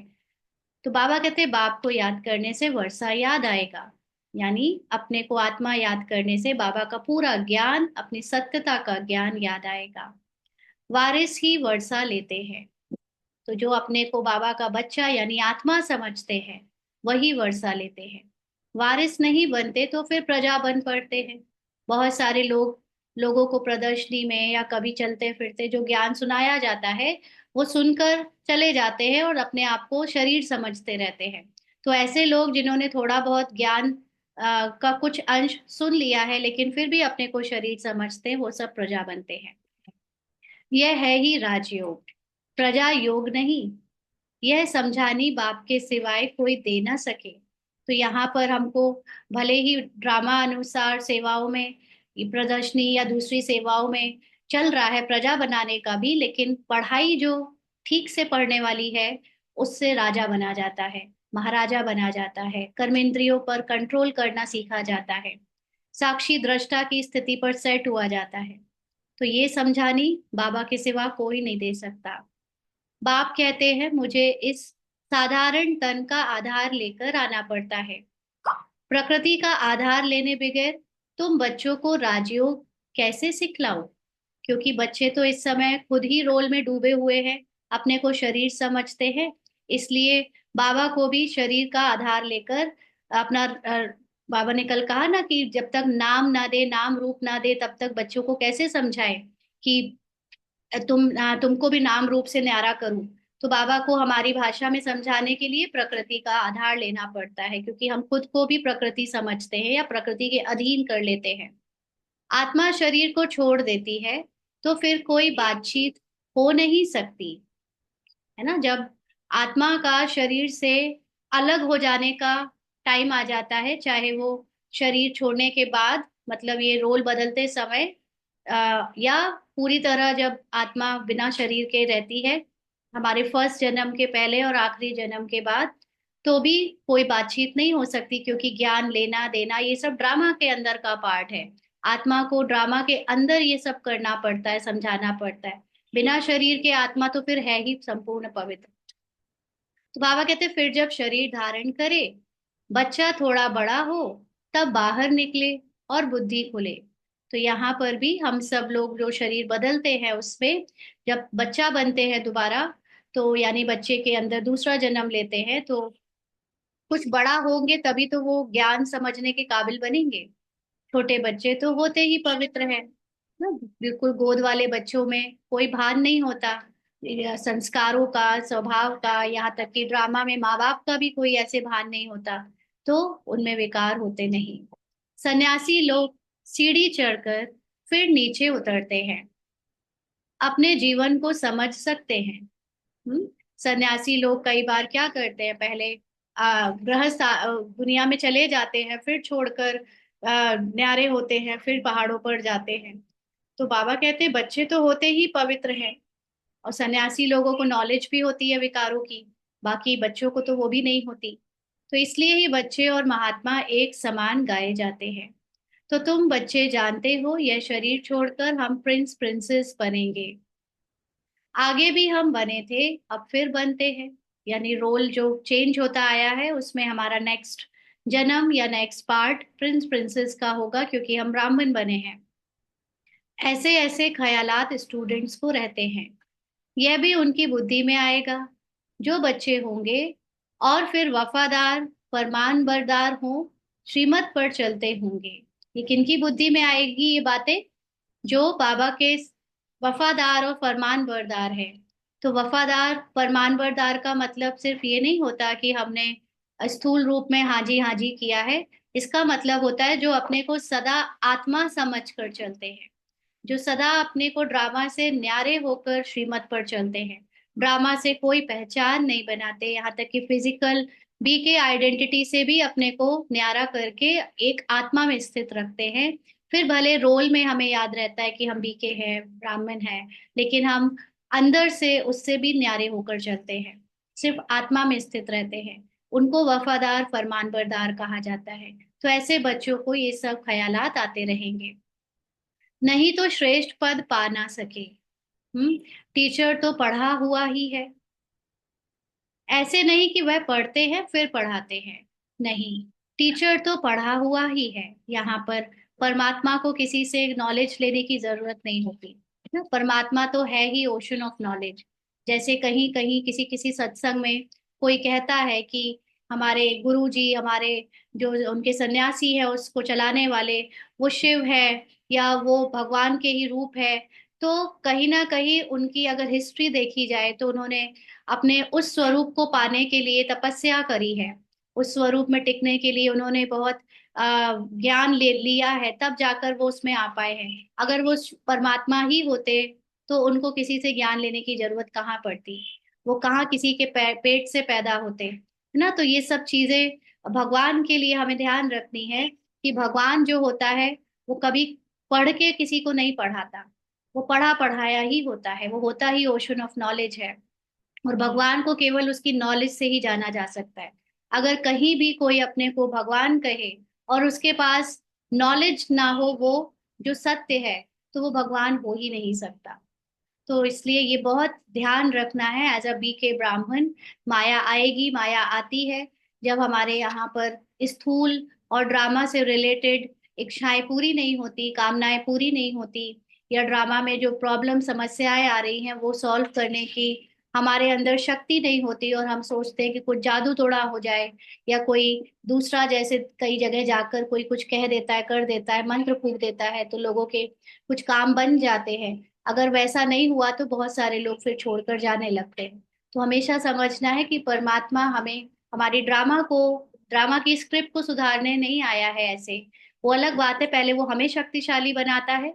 तो बाबा कहते हैं बाप को याद करने से वर्षा याद आएगा, यानी अपने को आत्मा याद करने से बाबा का पूरा ज्ञान, अपनी सत्यता का ज्ञान याद आएगा। वारिस ही वर्षा लेते हैं। तो जो अपने को बाबा का बच्चा यानी आत्मा समझते हैं वही वर्षा लेते हैं। वारिस नहीं बनते तो फिर प्रजा बन पड़ते हैं। बहुत सारे लोगों को प्रदर्शनी में या कभी चलते फिरते जो ज्ञान सुनाया जाता है वो सुनकर चले जाते हैं और अपने आप को शरीर समझते रहते हैं। तो ऐसे लोग जिन्होंने थोड़ा बहुत ज्ञान का कुछ अंश सुन लिया है लेकिन फिर भी अपने को शरीर समझते हैं, वो सब प्रजा बनते हैं। यह है ही राजयोग, प्रजा योग नहीं। यह समझानी बाप के सिवाय कोई दे ना सके। तो यहाँ पर हमको भले ही ड्रामा अनुसार सेवाओं में, ये प्रदर्शनी या दूसरी सेवाओं में चल रहा है प्रजा बनाने का भी, लेकिन पढ़ाई जो ठीक से पढ़ने वाली है उससे राजा बना जाता है, महाराजा बना जाता है, कर्मेंद्रियों पर कंट्रोल करना सीखा जाता है, साक्षी दृष्टा की स्थिति पर सेट हुआ जाता है। तो ये समझानी बाबा के सिवा कोई नहीं दे सकता। बाप कहते हैं मुझे इस साधारण तन का आधार लेकर आना पड़ता है। प्रकृति का आधार लेने बगैर तुम बच्चों को राजयोग कैसे सिखलाओ? क्योंकि बच्चे तो इस समय खुद ही रोल में डूबे हुए हैं, अपने को शरीर समझते हैं। इसलिए बाबा को भी शरीर का आधार लेकर अपना बाबा ने कल कहा ना कि जब तक नाम ना दे, नाम रूप ना दे, तब तक बच्चों को कैसे समझाए कि तुमको भी नाम रूप से न्यारा करूं। तो बाबा को हमारी भाषा में समझाने के लिए प्रकृति का आधार लेना पड़ता है, क्योंकि हम खुद को भी प्रकृति समझते हैं या प्रकृति के अधीन कर लेते हैं। आत्मा शरीर को छोड़ देती है तो फिर कोई बातचीत हो नहीं सकती, है ना। जब आत्मा का शरीर से अलग हो जाने का टाइम आ जाता है, चाहे वो शरीर छोड़ने के बाद, मतलब ये रोल बदलते समय, या पूरी तरह जब आत्मा बिना शरीर के रहती है, हमारे फर्स्ट जन्म के पहले और आखिरी जन्म के बाद, तो भी कोई बातचीत नहीं हो सकती, क्योंकि ज्ञान लेना देना ये सब ड्रामा के अंदर का पार्ट है। आत्मा को ड्रामा के अंदर ये सब करना पड़ता है, समझाना पड़ता है। बिना शरीर के आत्मा तो फिर है ही संपूर्ण पवित्र। तो बाबा कहते फिर जब शरीर धारण करे, बच्चा थोड़ा बड़ा हो, तब बाहर निकले और बुद्धि खुले। तो यहाँ पर भी हम सब लोग जो शरीर बदलते हैं उसमें जब बच्चा बनते हैं दोबारा, तो यानी बच्चे के अंदर दूसरा जन्म लेते हैं, तो कुछ बड़ा होंगे तभी तो वो ज्ञान समझने के काबिल बनेंगे। छोटे बच्चे तो होते ही पवित्र हैं ना, बिल्कुल गोद वाले बच्चों में कोई भान नहीं होता संस्कारों का, स्वभाव का, यहाँ तक कि ड्रामा में माँ बाप का भी कोई ऐसे भान नहीं होता, तो उनमें विकार होते नहीं। सन्यासी लोग सीढ़ी चढ़कर फिर नीचे उतरते हैं, अपने जीवन को समझ सकते हैं। हम्म। सन्यासी लोग कई बार क्या करते हैं, पहले गृहस्थ दुनिया में चले जाते हैं, फिर छोड़कर न्यारे होते हैं, फिर पहाड़ों पर जाते हैं। तो बाबा कहते हैं बच्चे तो होते ही पवित्र हैं, और सन्यासी लोगों को नॉलेज भी होती है विकारों की, बाकी बच्चों को तो वो भी नहीं होती। तो इसलिए ही बच्चे और महात्मा एक समान गाए जाते हैं। तो तुम बच्चे जानते हो यह शरीर छोड़कर हम प्रिंस प्रिंसेस बनेंगे। आगे भी हम बने थे, अब फिर बनते हैं, यानी रोल जो चेंज होता आया है उसमें हमारा नेक्स्ट जन्म या नेक्स्ट पार्ट प्रिंस प्रिंसेस का होगा, क्योंकि हम ब्राह्मण बने हैं। ऐसे ऐसे ख्यालात स्टूडेंट्स को रहते हैं, यह भी उनकी बुद्धि में आएगा। जो बच्चे होंगे और फिर वफादार फरमान बरदार हों, श्रीमत पर चलते होंगे। ये किनकी बुद्धि में आएगी ये बातें? जो बाबा के वफादार और फरमान बरदार है। तो वफादार फरमान बरदार का मतलब सिर्फ ये नहीं होता कि हमने स्थूल रूप में हाँ जी किया है। इसका मतलब होता है जो अपने को सदा आत्मा समझ कर चलते हैं, जो सदा अपने को ड्रामा से न्यारे होकर श्रीमत पर चलते हैं, ड्रामा से कोई पहचान नहीं बनाते, यहाँ तक कि फिजिकल बीके आइडेंटिटी से भी अपने को न्यारा करके एक आत्मा में स्थित रखते हैं। फिर भले रोल में हमें याद रहता है कि हम बीके हैं, ब्राह्मण हैं, लेकिन हम अंदर से उससे भी न्यारे होकर चलते हैं। सिर्फ आत्मा में स्थित रहते हैं, उनको वफादार फरमानबरदार कहा जाता है। तो ऐसे बच्चों को ये सब ख्यालात आते रहेंगे। नहीं तो श्रेष्ठ पद पा ना सके। टीचर तो पढ़ा हुआ ही है। ऐसे नहीं कि वह पढ़ते हैं फिर पढ़ाते हैं, नहीं, टीचर तो पढ़ा हुआ ही है। यहाँ पर परमात्मा को किसी से नॉलेज लेने की जरूरत नहीं होती ना, परमात्मा तो है ही ओशन ऑफ नॉलेज। जैसे कहीं कहीं किसी किसी सत्संग में कोई कहता है कि हमारे गुरु जी, हमारे जो उनके सन्यासी है उसको चलाने वाले, वो शिव है या वो भगवान के ही रूप है। तो कहीं ना कहीं उनकी अगर हिस्ट्री देखी जाए तो उन्होंने अपने उस स्वरूप को पाने के लिए तपस्या करी है। उस स्वरूप में टिकने के लिए उन्होंने बहुत ज्ञान ले लिया है, तब जाकर वो उसमें आ पाए हैं। अगर वो परमात्मा ही होते तो उनको किसी से ज्ञान लेने की जरूरत कहाँ पड़ती, वो कहाँ किसी के पेट से पैदा होते, है ना। तो ये सब चीजें भगवान के लिए हमें ध्यान रखनी है कि भगवान जो होता है वो कभी पढ़ के किसी को नहीं पढ़ाता, वो पढ़ा पढ़ाया ही होता है, वो होता ही ओशन ऑफ नॉलेज है। और भगवान को केवल उसकी नॉलेज से ही जाना जा सकता है। अगर कहीं भी कोई अपने को भगवान कहे और उसके पास नॉलेज ना हो वो जो सत्य है, तो वो भगवान हो ही नहीं सकता। तो इसलिए ये बहुत ध्यान रखना है एज अ बी के ब्राह्मण। माया आएगी, माया आती है जब हमारे यहाँ पर स्थूल और ड्रामा से रिलेटेड इच्छाएं पूरी नहीं होती, कामनाएं पूरी नहीं होती, या ड्रामा में जो प्रॉब्लम समस्याएं आ रही हैं वो सॉल्व करने की हमारे अंदर शक्ति नहीं होती, और हम सोचते हैं कि कुछ जादू टोना हो जाए, या कोई दूसरा जैसे कई जगह जाकर कोई कुछ कह देता है, कर देता है, मंत्र फूंक देता है तो लोगों के कुछ काम बन जाते हैं। अगर वैसा नहीं हुआ तो बहुत सारे लोग फिर छोड़कर जाने लगते हैं। तो हमेशा समझना है कि परमात्मा हमें हमारी ड्रामा की स्क्रिप्ट को सुधारने नहीं आया है ऐसे। वो अलग बात है, पहले वो हमें शक्तिशाली बनाता है,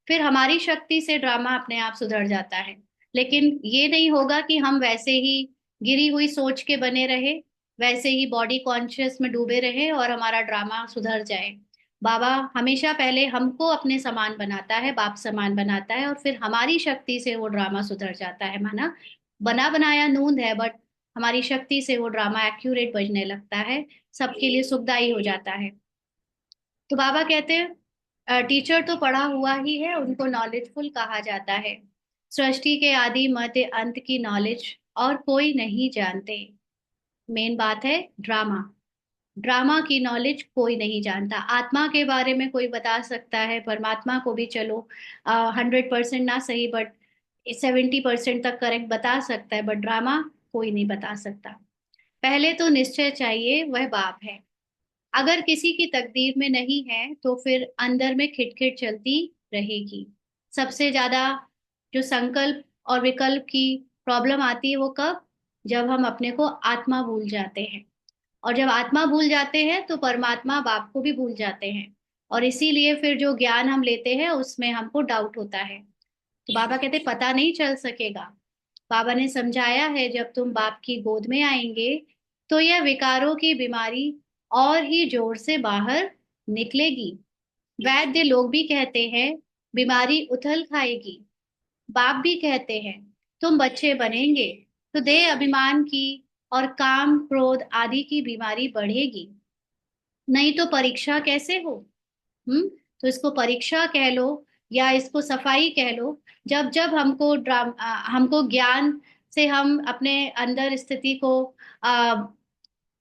फिर हमारी शक्ति से ड्रामा अपने आप सुधर जाता है। लेकिन ये नहीं होगा कि हम वैसे ही गिरी हुई सोच के बने रहे, वैसे ही बॉडी कॉन्शियस में डूबे रहे और हमारा ड्रामा सुधर जाए। बाबा हमेशा पहले हमको अपने समान बनाता है, बाप समान बनाता है, और फिर हमारी शक्ति से वो ड्रामा सुधर जाता है। माना बना बनाया नूंद है, बट हमारी शक्ति से वो ड्रामा एक्यूरेट बजने लगता है, सबके लिए सुखदाई हो जाता है। तो बाबा कहते हैं टीचर तो पढ़ा हुआ ही है, उनको नॉलेजफुल कहा जाता है। सृष्टि के आदि मध्य अंत की नॉलेज और कोई नहीं जानते। मेन बात है ड्रामा, ड्रामा की नॉलेज कोई नहीं जानता। आत्मा के बारे में कोई बता सकता है, परमात्मा को भी चलो 100% ना सही बट 70% तक करेक्ट बता सकता है, बट ड्रामा कोई नहीं बता सकता। पहले तो निश्चय चाहिए, वह बाप है। अगर किसी की तकदीर में नहीं है तो फिर अंदर में खिटखिट चलती रहेगी। सबसे ज्यादा जो संकल्प और विकल्प की प्रॉब्लम आती है वो कब, जब हम अपने को आत्मा भूल जाते हैं। और जब आत्मा भूल जाते हैं तो परमात्मा बाप को भी भूल जाते हैं, और इसीलिए फिर जो ज्ञान हम लेते हैं उसमें हमको डाउट होता है। तो बाबा कहते पता नहीं चल सकेगा। बाबा ने समझाया है जब तुम बाप की गोद में आएंगे तो यह विकारों की बीमारी और ही जोर से बाहर निकलेगी। वैद्य लोग भी कहते हैं बीमारी उथल खाएगी, बाप भी कहते हैं तुम बच्चे बनेंगे तो देह अभिमान की और काम क्रोध आदि की बीमारी बढ़ेगी। नहीं तो परीक्षा कैसे हो। तो इसको परीक्षा कह लो या इसको सफाई कह लो। जब जब हमको ज्ञान से हम अपने अंदर स्थिति को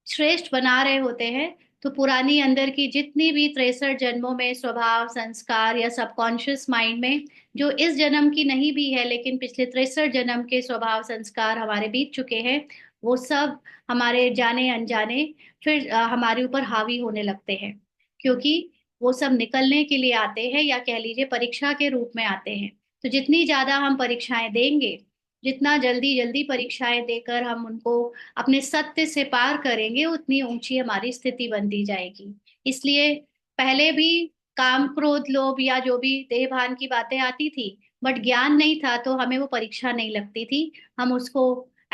श्रेष्ठ बना रहे होते हैं, तो पुरानी अंदर की जितनी भी 63 जन्मों में स्वभाव संस्कार या सबकॉन्शियस माइंड में जो इस जन्म की नहीं भी है लेकिन पिछले 63 जन्म के स्वभाव संस्कार हमारे बीत चुके हैं, वो सब हमारे जाने अनजाने फिर हमारे ऊपर हावी होने लगते हैं। क्योंकि वो सब निकलने के लिए आते हैं, या कह लीजिए परीक्षा के रूप में आते हैं। तो जितनी ज्यादा हम परीक्षाएं देंगे, जितना जल्दी जल्दी परीक्षाएं देकर हम उनको अपने सत्य से पार करेंगे, उतनी ऊंची हमारी स्थिति बनती जाएगी। इसलिए पहले भी काम क्रोध लोभ या जो भी देह भान की बातें आती थी, बट ज्ञान नहीं था तो हमें वो परीक्षा नहीं लगती थी। हम उसको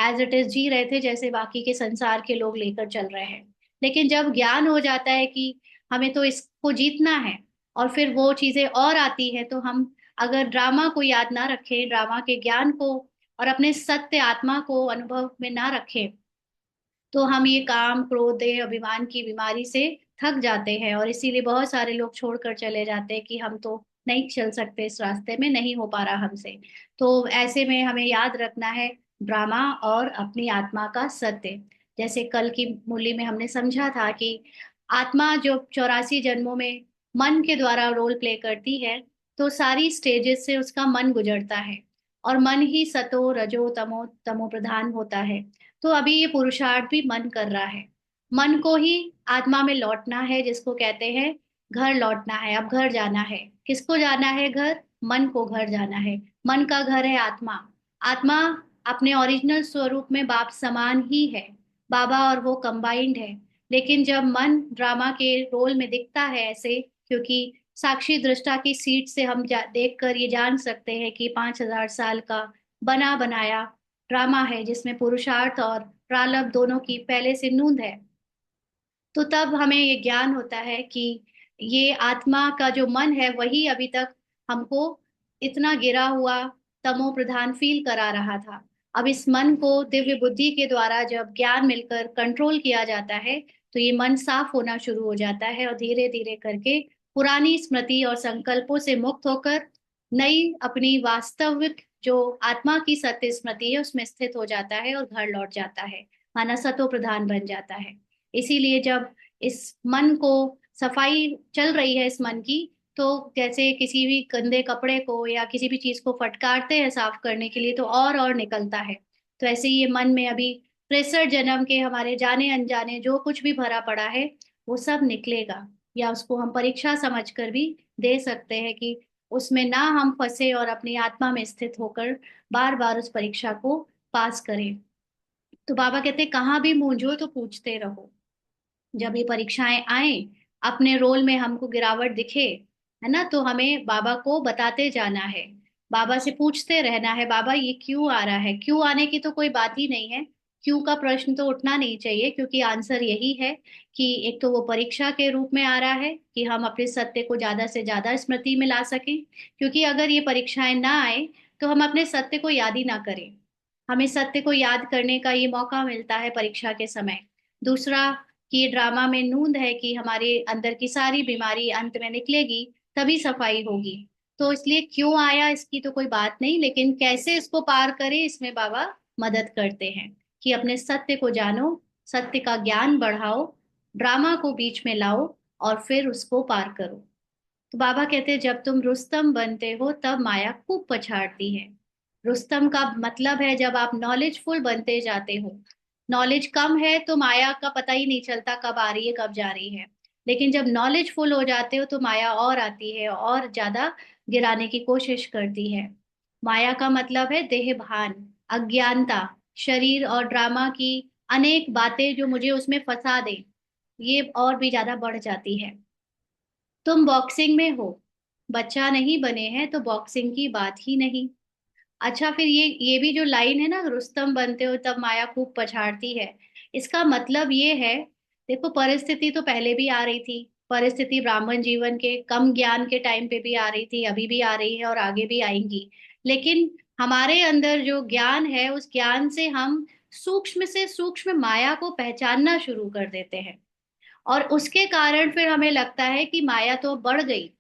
एज इट इज जी रहे थे जैसे बाकी के संसार के लोग लेकर चल रहे हैं। लेकिन जब ज्ञान हो जाता है कि हमें तो इसको जीतना है, और फिर वो चीजें और आती है, तो हम अगर ड्रामा को याद ना रखें, ड्रामा के ज्ञान को और अपने सत्य आत्मा को अनुभव में ना रखें, तो हम ये काम, क्रोध, देह अभिमान की बीमारी से थक जाते हैं, और इसीलिए बहुत सारे लोग छोड़कर चले जाते हैं कि हम तो नहीं चल सकते इस रास्ते में, नहीं हो पा रहा हमसे। तो ऐसे में हमें याद रखना है ड्रामा और अपनी आत्मा का सत्य। जैसे कल की मूली में हमने समझा था कि आत्मा जो 84 जन्मों में मन के द्वारा रोल प्ले करती है, तो सारी स्टेजेस से उसका मन गुजरता है, और मन ही सतो रजो तमो तमो प्रधान होता है। तो अभी ये पुरुषार्थ भी मन कर रहा है, मन को ही आत्मा में लौटना है, जिसको कहते हैं घर लौटना है। अब घर जाना है, किसको जाना है घर? मन को घर जाना है। मन का घर है आत्मा। आत्मा अपने ओरिजिनल स्वरूप में बाप समान ही है, बाबा और वो कंबाइंड है। लेकिन जब मन ड्रामा के रोल में दिखता है ऐसे, क्योंकि साक्षी दृष्टा की सीट से हम देख कर ये जान सकते हैं कि 5,000 साल का बना बनाया ड्रामा है, जिसमें पुरुषार्थ और प्रारब्ध दोनों की पहले से नूंद है। तो तब हमें ये ज्ञान होता है कि ये आत्मा का जो मन है वही अभी तक हमको इतना गिरा हुआ तमो प्रधान फील करा रहा था। अब इस मन को दिव्य बुद्धि के द्वारा जब ज्ञान मिलकर कंट्रोल किया जाता है, तो ये मन साफ होना शुरू हो जाता है, और धीरे धीरे करके पुरानी स्मृति और संकल्पों से मुक्त होकर नई अपनी वास्तविक जो आत्मा की सत्य स्मृति है उसमें स्थित हो जाता है और घर लौट जाता है, माना सतो प्रधान बन जाता है। इसीलिए जब इस मन को सफाई चल रही है इस मन की, तो जैसे किसी भी गंदे कपड़े को या किसी भी चीज को फटकारते हैं साफ करने के लिए, तो और निकलता है। तो ऐसे ही ये मन में अभी 63 जन्म के हमारे जाने अनजाने जो कुछ भी भरा पड़ा है वो सब निकलेगा, या उसको हम परीक्षा समझकर भी दे सकते हैं कि उसमें ना हम फंसे और अपनी आत्मा में स्थित होकर बार बार उस परीक्षा को पास करें। तो बाबा कहते हैं कहाँ भी मूंझो तो पूछते रहो। जब ये परीक्षाएं आए, अपने रोल में हमको गिरावट दिखे, है ना, तो हमें बाबा को बताते जाना है, बाबा से पूछते रहना है, बाबा ये क्यों आ रहा है? क्यों आने की तो कोई बात ही नहीं है, क्यों का प्रश्न तो उठना नहीं चाहिए, क्योंकि आंसर यही है कि एक तो वो परीक्षा के रूप में आ रहा है कि हम अपने सत्य को ज्यादा से ज्यादा स्मृति में ला सकें। क्योंकि अगर ये परीक्षाएं ना आए तो हम अपने सत्य को याद ही ना करें। हमें सत्य को याद करने का ये मौका मिलता है परीक्षा के समय। दूसरा, कि ये ड्रामा में नूंद है कि हमारे अंदर की सारी बीमारी अंत में निकलेगी, तभी सफाई होगी। तो इसलिए क्यों आया इसकी तो कोई बात नहीं, लेकिन कैसे इसको पार करें इसमें बाबा मदद करते हैं कि अपने सत्य को जानो, सत्य का ज्ञान बढ़ाओ, ड्रामा को बीच में लाओ, और फिर उसको पार करो। तो बाबा कहते हैं जब तुम रुस्तम बनते हो तब माया खूब पछाड़ती है। रुस्तम का मतलब है जब आप नॉलेजफुल बनते जाते हो। नॉलेज कम है तो माया का पता ही नहीं चलता कब आ रही है कब जा रही है। लेकिन जब नॉलेजफुल हो जाते हो तो माया और आती है और ज्यादा गिराने की कोशिश करती है। माया का मतलब है देह भान, अज्ञानता, शरीर और ड्रामा की अनेक बातें जो मुझे उसमें फंसा दे, ये और भी ज्यादा बढ़ जाती है। तुम बॉक्सिंग में हो, बच्चा नहीं बने हैं तो बॉक्सिंग की बात ही नहीं। अच्छा, फिर ये भी जो लाइन है ना, रुस्तम बनते हो तब माया खूब पछाड़ती है, इसका मतलब ये है, देखो परिस्थिति तो पहले भी आ रही थी, परिस्थिति ब्राह्मण जीवन के कम ज्ञान के टाइम पे भी आ रही थी, अभी भी आ रही है और आगे भी आएंगी। लेकिन हमारे अंदर जो ज्ञान है उस ज्ञान से हम सूक्ष्म से सूक्ष्म माया को पहचानना शुरू कर देते हैं, और उसके कारण फिर हमें लगता है कि माया तो बढ़ गई।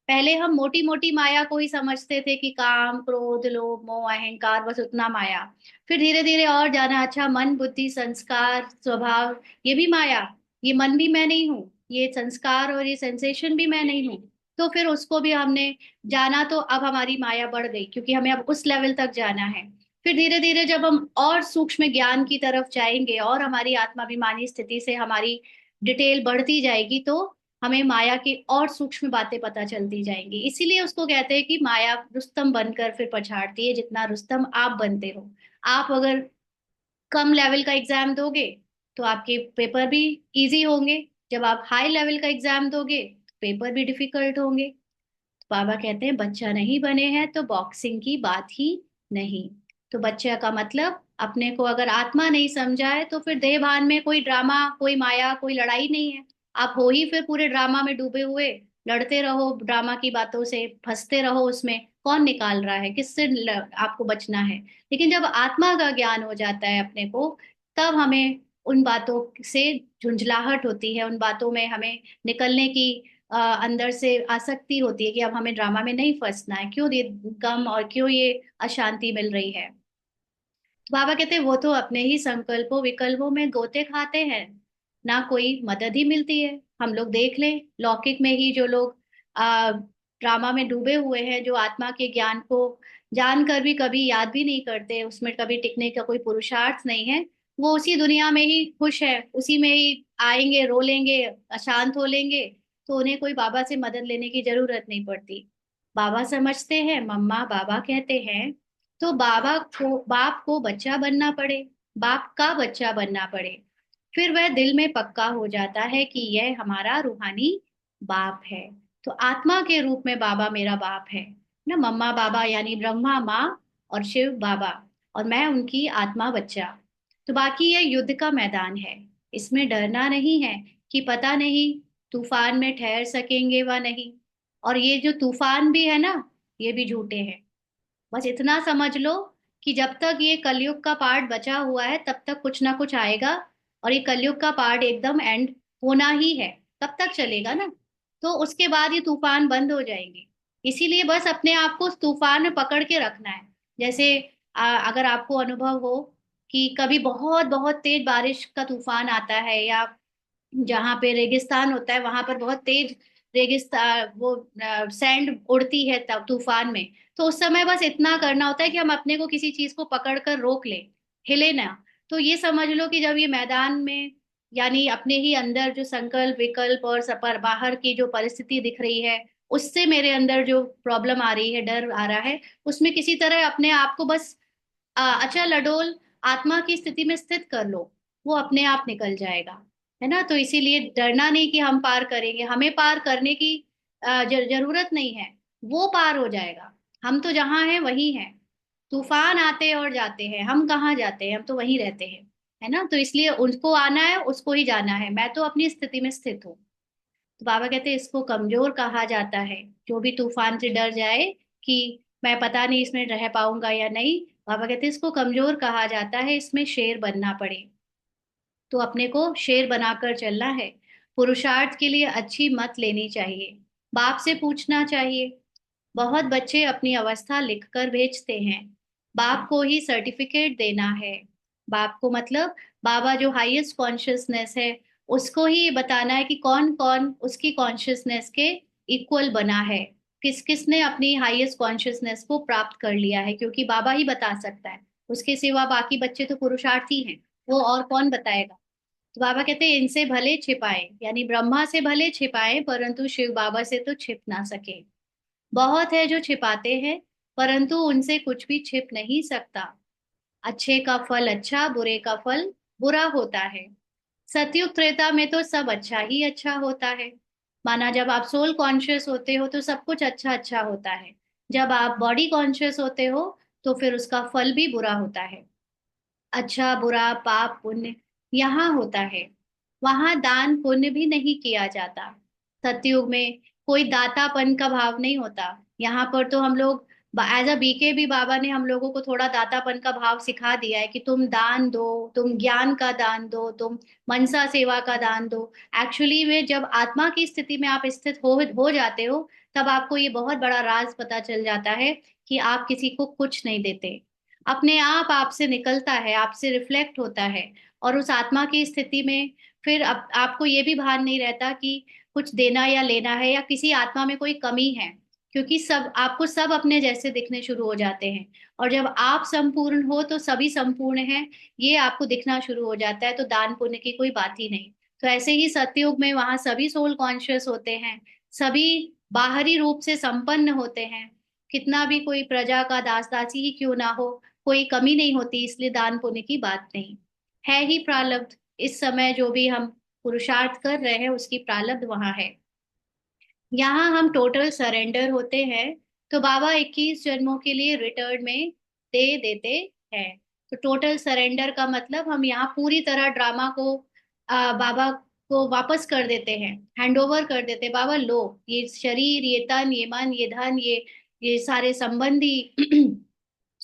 पहले हम मोटी मोटी माया को ही समझते थे कि काम, क्रोध, लोभ, मोह, अहंकार, बस उतना माया। फिर धीरे धीरे और जाना, अच्छा मन, बुद्धि, संस्कार, स्वभाव, ये भी माया, ये मन भी मैं नहीं हूँ, ये संस्कार और ये सेंसेशन भी मैं नहीं हूँ। तो फिर उसको भी हमने जाना, तो अब हमारी माया बढ़ गई क्योंकि हमें अब उस लेवल तक जाना है। फिर धीरे धीरे जब हम और सूक्ष्म ज्ञान की तरफ जाएंगे और हमारी आत्माभिमानी स्थिति से हमारी डिटेल बढ़ती जाएगी, तो हमें माया की और सूक्ष्म बातें पता चलती जाएंगी। इसीलिए उसको कहते हैं कि माया रुस्तम बनकर फिर पछाड़ती है, जितना रुस्तम आप बनते हो। आप अगर कम लेवल का एग्जाम दोगे तो आपके पेपर भी इजी होंगे, जब आप हाई लेवल का एग्जाम दोगे तो पेपर भी डिफिकल्ट होंगे। बाबा कहते हैं बच्चा नहीं बने हैं तो बॉक्सिंग की बात ही नहीं। तो बच्चा का मतलब अपने को अगर आत्मा नहीं समझा है तो फिर देह भान में कोई ड्रामा, कोई माया, कोई लड़ाई नहीं है। आप हो ही फिर पूरे ड्रामा में डूबे हुए, लड़ते रहो ड्रामा की बातों से, फंसते रहो उसमें, कौन निकाल रहा है, किससे आपको बचना है। लेकिन जब आत्मा का ज्ञान हो जाता है अपने को, तब हमें उन बातों से झुंझलाहट होती है, उन बातों में हमें निकलने की अंदर से आसक्ति होती है कि अब हमें ड्रामा में नहीं फंसना है, क्यों ये गम और क्यों ये अशांति मिल रही है। बाबा कहते हैं वो तो अपने ही संकल्पों विकल्पों में गोते खाते हैं, ना कोई मदद ही मिलती है। हम लोग देख लें, लौकिक में ही जो लोग ड्रामा में डूबे हुए हैं, जो आत्मा के ज्ञान को जानकर भी कभी याद भी नहीं करते, उसमें कभी टिकने का कोई पुरुषार्थ नहीं है, वो उसी दुनिया में ही खुश है, उसी में ही आएंगे, रो लेंगे, अशांत हो लेंगे। तो उन्हें कोई बाबा से मदद लेने की जरूरत नहीं पड़ती। बाबा समझते हैं, मम्मा बाबा कहते हैं, तो बाप को बच्चा बनना पड़े, बाप का बच्चा बनना पड़े, फिर वह दिल में पक्का हो जाता है कि यह हमारा रूहानी बाप है। तो आत्मा के रूप में बाबा मेरा बाप है ना, मम्मा बाबा यानी ब्रह्मा माँ और शिव बाबा, और मैं उनकी आत्मा बच्चा। तो बाकी यह युद्ध का मैदान है, इसमें डरना नहीं है कि पता नहीं तूफान में ठहर सकेंगे व नहीं। और ये जो तूफान भी है ना, ये भी झूठे हैं। बस इतना समझ लो कि जब तक ये कलयुग का पार्ट बचा हुआ है तब तक कुछ ना कुछ आएगा, और ये कलयुग का पार्ट एकदम एंड होना ही है, तब तक चलेगा ना। तो उसके बाद ये तूफान बंद हो जाएंगे। इसीलिए बस अपने आप को उस तूफान में पकड़ के रखना है। जैसे अगर आपको अनुभव हो कि कभी बहुत बहुत तेज बारिश का तूफान आता है, या जहाँ पे रेगिस्तान होता है वहां पर बहुत तेज रेगिस्तान वो सैंड उड़ती है तूफान में, तो उस समय बस इतना करना होता है कि हम अपने को किसी चीज को पकड़ कर रोक ले, हिले ना। तो ये समझ लो कि जब ये मैदान में, यानी अपने ही अंदर जो संकल्प विकल्प और सपर बाहर की जो परिस्थिति दिख रही है, उससे मेरे अंदर जो प्रॉब्लम आ रही है, डर आ रहा है, उसमें किसी तरह अपने आप को बस अचल अडोल आत्मा की स्थिति में स्थित कर लो, वो अपने आप निकल जाएगा। है ना, तो इसीलिए डरना नहीं कि हम पार करेंगे, हमें पार करने की जरूरत नहीं है, वो पार हो जाएगा। हम तो जहाँ हैं वही हैं, तूफान आते और जाते हैं, हम कहाँ जाते हैं, हम तो वहीं रहते हैं। है ना, तो इसलिए उनको आना है, उसको ही जाना है, मैं तो अपनी स्थिति में स्थित हूँ। तो बाबा कहते हैं इसको कमजोर कहा जाता है, जो भी तूफान से डर जाए कि मैं पता नहीं इसमें रह पाऊंगा या नहीं, बाबा कहते हैं इसको कमजोर कहा जाता है, इसमें शेर बनना पड़े। तो अपने को शेर बनाकर चलना है। पुरुषार्थ के लिए अच्छी मत लेनी चाहिए, बाप से पूछना चाहिए। बहुत बच्चे अपनी अवस्था लिखकर भेजते हैं, बाप को ही सर्टिफिकेट देना है। बाप को मतलब बाबा जो हाईएस्ट कॉन्शियसनेस है, उसको ही बताना है कि कौन कौन उसकी कॉन्शियसनेस के इक्वल बना है, किस किस ने अपनी हाईएस्ट कॉन्शियसनेस को प्राप्त कर लिया है, क्योंकि बाबा ही बता सकता है। उसके सिवा बाकी बच्चे तो पुरुषार्थी हैं, वो और कौन बताएगा। तो बाबा कहते हैं इनसे भले छिपाए, यानी ब्रह्मा से भले छिपाए, परंतु शिव बाबा से तो छिप ना सके। बहुत है जो छिपाते हैं, परंतु उनसे कुछ भी छिप नहीं सकता। अच्छे का फल अच्छा, बुरे का फल बुरा होता है। सतयुग त्रेता में तो सब अच्छा ही अच्छा होता है। माना जब आप सोल कॉन्शियस होते हो तो सब कुछ अच्छा अच्छा होता है, जब आप बॉडी कॉन्शियस होते हो तो फिर उसका फल भी बुरा होता है। अच्छा बुरा पाप पुण्य यहाँ होता है, वहां दान पुण्य भी नहीं किया जाता। सतयुग में कोई दातापन का भाव नहीं होता। यहाँ पर तो हम लोग एज अ बीके भी बाबा ने हम लोगों को थोड़ा दातापन का भाव सिखा दिया है कि तुम दान दो, तुम ज्ञान का दान दो, तुम मनसा सेवा का दान दो। एक्चुअली में जब आत्मा की स्थिति में आप स्थित हो जाते हो, तब आपको ये बहुत बड़ा राज पता चल जाता है कि आप किसी को कुछ नहीं देते, अपने आप आपसे निकलता है, आपसे रिफ्लेक्ट होता है। और उस आत्मा की स्थिति में फिर आपको ये भी भान नहीं रहता कि कुछ देना या लेना है, या किसी आत्मा में कोई कमी है, क्योंकि सब आपको सब अपने जैसे दिखने शुरू हो जाते हैं। और जब आप संपूर्ण हो तो सभी संपूर्ण हैं, ये आपको दिखना शुरू हो जाता है, तो दान पुण्य की कोई बात ही नहीं। तो ऐसे ही सतयुग में वहां सभी सोल कॉन्शियस होते हैं, सभी बाहरी रूप से संपन्न होते हैं। कितना भी कोई प्रजा का दास दासी ही क्यों ना हो, कोई कमी नहीं होती, इसलिए दान पुण्य की बात नहीं है। ही प्रारब्ध, इस समय जो भी हम पुरुषार्थ कर रहे हैं उसकी प्रारब्ध वहां है। यहाँ हम टोटल सरेंडर होते हैं, तो बाबा 21 जन्मों के लिए रिटर्न में दे देते हैं। तो टोटल सरेंडर का मतलब हम यहाँ पूरी तरह ड्रामा को बाबा को वापस कर देते हैं, हैंड ओवर कर देते हैं। बाबा लो, ये शरीर, ये तन, ये मन, ये धन, ये सारे संबंधी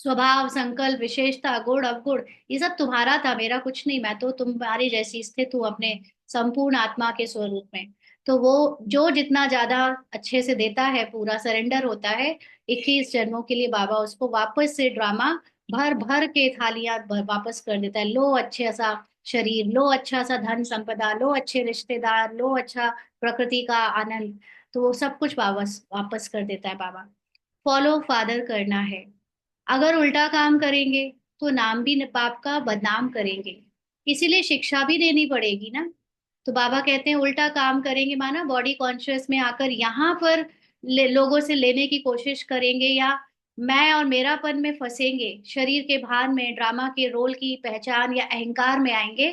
स्वभाव, संकल्प, विशेषता, गुण, अवगुण, ये सब तुम्हारा था, मेरा कुछ नहीं। मैं तो तुम्हारी जैसी स्थित हूँ अपने संपूर्ण आत्मा के स्वरूप में। तो वो जो जितना ज्यादा अच्छे से देता है, पूरा सरेंडर होता है 21 जन्मों के लिए, बाबा उसको वापस से ड्रामा भर भर के थालियां वापस कर देता है। लो अच्छा सा शरीर, लो अच्छा सा धन संपदा, लो अच्छे रिश्तेदार, लो अच्छा प्रकृति का आनंद। तो वो सब कुछ वापस वापस कर देता है बाबा। फॉलो फादर करना है। अगर उल्टा काम करेंगे तो नाम भी बाप का बदनाम करेंगे, इसीलिए शिक्षा भी देनी पड़ेगी ना। तो बाबा कहते हैं उल्टा काम करेंगे, माना बॉडी कॉन्शियस में आकर यहाँ पर लोगों से लेने की कोशिश करेंगे, या मैं और मेरापन में फंसेंगे, शरीर के भान में, ड्रामा के रोल की पहचान या अहंकार में आएंगे,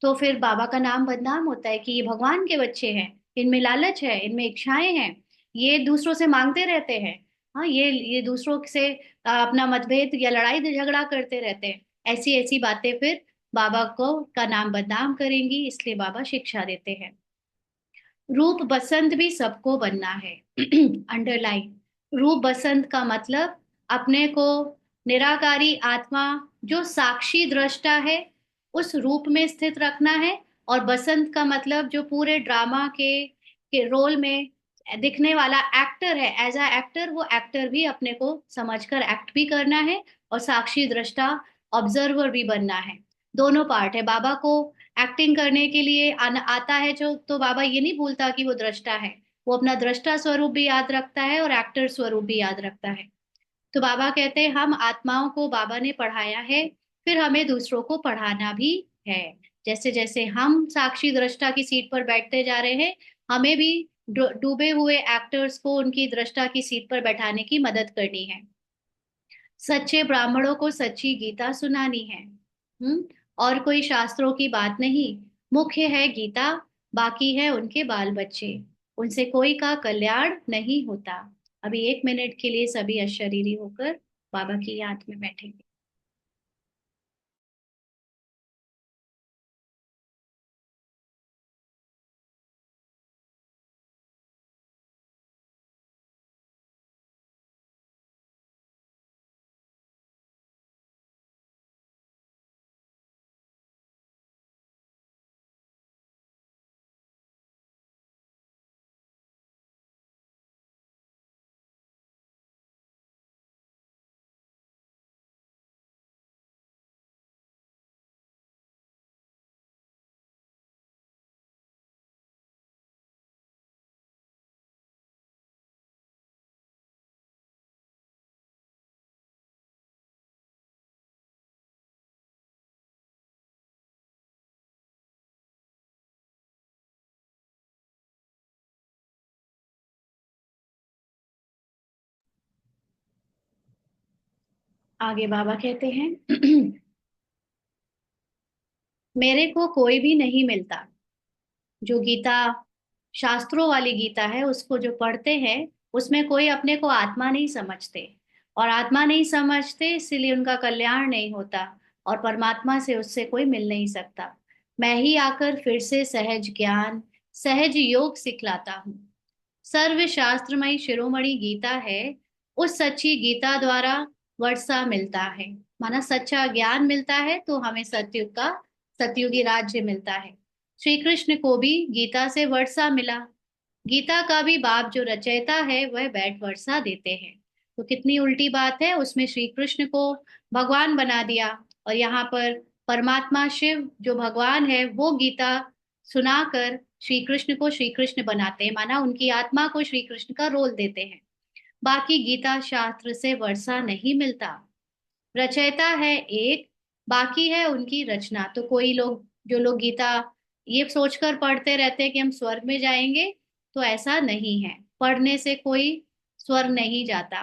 तो फिर बाबा का नाम बदनाम होता है कि ये भगवान के बच्चे हैं, इनमें लालच है, इनमें इच्छाएं हैं, ये दूसरों से मांगते रहते हैं। हाँ, ये दूसरों से अपना मतभेद या लड़ाई झगड़ा करते रहते हैं। ऐसी ऐसी बातें फिर बाबा को का नाम बदनाम करेंगी, इसलिए बाबा शिक्षा देते हैं। रूप बसंत भी सबको बनना है। अंडरलाइन, रूप बसंत का मतलब अपने को निराकारी आत्मा जो साक्षी दृष्टा है उस रूप में स्थित रखना है। और बसंत का मतलब जो पूरे ड्रामा के रोल में दिखने वाला एक्टर है, एज अ एक्टर वो एक्टर भी अपने को समझकर एक्ट भी करना है, और साक्षी दृष्टा ऑब्जर्वर भी बनना है। दोनों पार्ट है बाबा को। एक्टिंग करने के लिए आता है जो, तो बाबा ये नहीं भूलता कि वो दृष्टा है। वो अपना दृष्टा स्वरूप भी याद रखता है और एक्टर स्वरूप भी याद रखता है। तो बाबा कहते हैं हम आत्माओं को बाबा ने पढ़ाया है, फिर हमें दूसरों को पढ़ाना भी है। जैसे जैसे हम साक्षी दृष्टा की सीट पर बैठते जा रहे हैं, हमें भी डूबे हुए एक्टर्स को उनकी दृष्टा की सीट पर बैठाने की मदद करनी है। सच्चे ब्राह्मणों को सच्ची गीता सुनानी है। और कोई शास्त्रों की बात नहीं, मुख्य है गीता, बाकी है उनके बाल बच्चे, उनसे कोई का कल्याण नहीं होता। अभी 1 मिनट के लिए सभी अशरीरी होकर बाबा की याद में बैठेंगे। आगे बाबा कहते हैं मेरे को कोई भी नहीं मिलता। जो गीता शास्त्रों वाली गीता है उसको जो पढ़ते हैं, उसमें कोई अपने को आत्मा नहीं समझते, और आत्मा नहीं समझते इसीलिए उनका कल्याण नहीं होता, और परमात्मा से उससे कोई मिल नहीं सकता। मैं ही आकर फिर से सहज ज्ञान, सहज योग सिखलाता हूँ। सर्व शास्त्रमयी शिरोमणि गीता है, उस सच्ची गीता द्वारा वर्षा मिलता है। माना सच्चा ज्ञान मिलता है तो हमें सतयुग का सतयुगी राज्य मिलता है। श्री कृष्ण को भी गीता से वर्षा मिला। गीता का भी बाप जो रचयिता है वह बैठ वर्षा देते हैं। तो कितनी उल्टी बात है, उसमें श्री कृष्ण को भगवान बना दिया, और यहाँ पर परमात्मा शिव जो भगवान है वो गीता सुनाकर श्री कृष्ण को श्री कृष्ण बनाते हैं, माना उनकी आत्मा को श्री कृष्ण का रोल देते हैं। बाकी गीता शास्त्र से वर्षा नहीं मिलता। रचयिता है एक, बाकी है उनकी रचना। तो कोई लोग, जो लोग गीता ये सोचकर पढ़ते रहते हैं कि हम स्वर्ग में जाएंगे, तो ऐसा नहीं है, पढ़ने से कोई स्वर्ग नहीं जाता।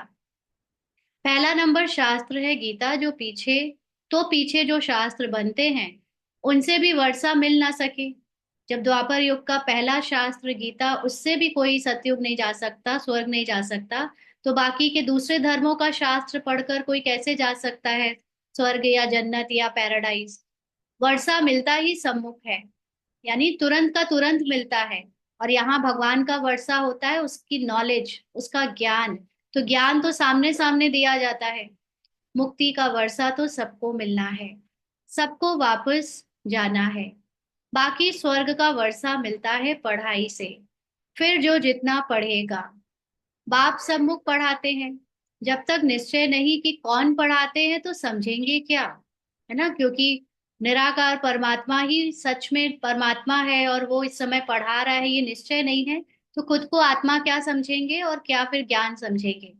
पहला नंबर शास्त्र है गीता, जो पीछे जो शास्त्र बनते हैं उनसे भी वर्षा मिल ना सके। जब द्वापर युग का पहला शास्त्र गीता, उससे भी कोई सतयुग नहीं जा सकता, स्वर्ग नहीं जा सकता, तो बाकी के दूसरे धर्मों का शास्त्र पढ़कर कोई कैसे जा सकता है स्वर्ग या जन्नत या पैराडाइज। वर्षा मिलता ही सम्मुख है, यानी तुरंत का तुरंत मिलता है। और यहाँ भगवान का वर्षा होता है उसकी नॉलेज, उसका ज्ञान। तो ज्ञान तो सामने सामने दिया जाता है। मुक्ति का वर्षा तो सबको मिलना है, सबको वापस जाना है। बाकी स्वर्ग का वर्षा मिलता है पढ़ाई से, फिर जो जितना पढ़ेगा। बाप सम्मुख पढ़ाते हैं, जब तक निश्चय नहीं कि कौन पढ़ाते हैं तो समझेंगे क्या, है ना? क्योंकि निराकार परमात्मा ही सच में परमात्मा है और वो इस समय पढ़ा रहा है, ये निश्चय नहीं है, तो खुद को आत्मा क्या समझेंगे और क्या फिर ज्ञान समझेंगे,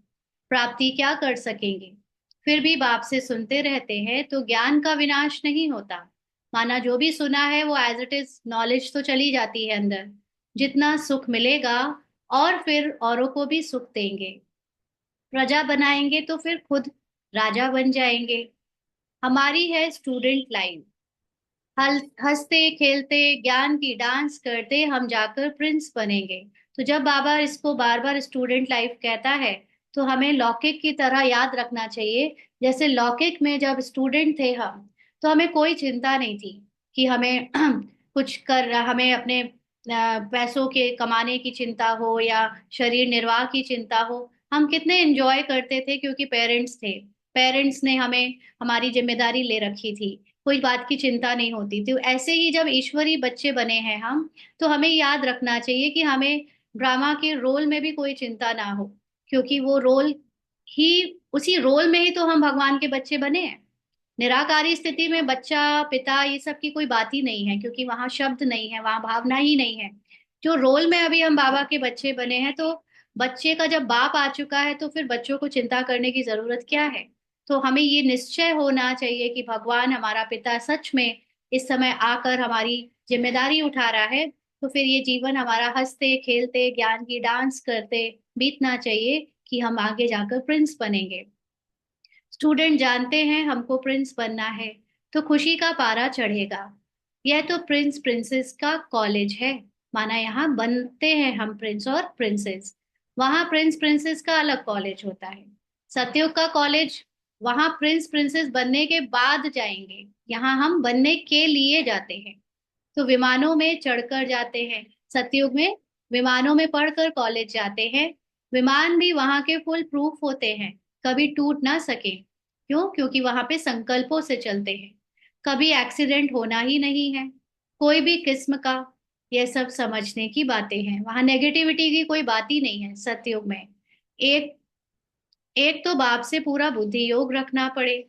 प्राप्ति क्या कर सकेंगे? फिर भी बाप से सुनते रहते हैं तो ज्ञान का विनाश नहीं होता। माना जो भी सुना है वो एज इट इज नॉलेज तो चली जाती है अंदर, जितना सुख मिलेगा और फिर औरों को भी सुख देंगे। प्रजा बनाएंगे तो फिर खुद राजा बन जाएंगे। हमारी है स्टूडेंट लाइफ, हंसते खेलते ज्ञान की डांस करते हम जाकर प्रिंस बनेंगे। तो जब बाबा इसको बार बार स्टूडेंट लाइफ कहता है तो हमें लौकिक की तरह याद रखना चाहिए। जैसे लौकिक में जब स्टूडेंट थे हम, तो हमें कोई चिंता नहीं थी कि हमें कुछ कर हमें अपने पैसों के कमाने की चिंता हो या शरीर निर्वाह की चिंता हो। हम कितने एंजॉय करते थे क्योंकि पेरेंट्स थे, पेरेंट्स ने हमें हमारी जिम्मेदारी ले रखी थी, कोई बात की चिंता नहीं होती थी। ऐसे ही जब ईश्वरी बच्चे बने हैं हम, तो हमें याद रखना चाहिए कि हमें ड्रामा के रोल में भी कोई चिंता ना हो, क्योंकि वो रोल ही, उसी रोल में ही तो हम भगवान के बच्चे बने हैं। निराकारी स्थिति में बच्चा पिता ये सब की कोई बात ही नहीं है, क्योंकि वहां शब्द नहीं है, वहां भावना ही नहीं है। जो रोल में अभी हम बाबा के बच्चे बने हैं, तो बच्चे का जब बाप आ चुका है तो फिर बच्चों को चिंता करने की जरूरत क्या है? तो हमें ये निश्चय होना चाहिए कि भगवान हमारा पिता सच में इस समय आकर हमारी जिम्मेदारी उठा रहा है। तो फिर ये जीवन हमारा हंसते खेलते ज्ञान की डांस करते बीतना चाहिए कि हम आगे जाकर प्रिंस बनेंगे। स्टूडेंट जानते हैं हमको प्रिंस बनना है, तो खुशी का पारा चढ़ेगा। यह तो प्रिंस प्रिंसेस का कॉलेज है। माना यहाँ बनते हैं हम प्रिंस और प्रिंसेस, वहां प्रिंस प्रिंसेस का अलग कॉलेज होता है। सतयुग का कॉलेज, वहां प्रिंस प्रिंसेस बनने के बाद जाएंगे, यहाँ हम बनने के लिए जाते हैं। तो विमानों में चढ़कर जाते हैं, सतयुग में विमानों में पढ़कर कॉलेज जाते हैं। विमान भी वहां के फुल प्रूफ होते हैं, कभी टूट ना सके। क्यों? क्योंकि वहां पे संकल्पों से चलते हैं, कभी एक्सीडेंट होना ही नहीं है कोई भी किस्म का। यह सब समझने की बातें हैं, वहां नेगेटिविटी की कोई बात ही नहीं है सतयुग में। एक एक तो बाप से पूरा बुद्धि योग रखना पड़े,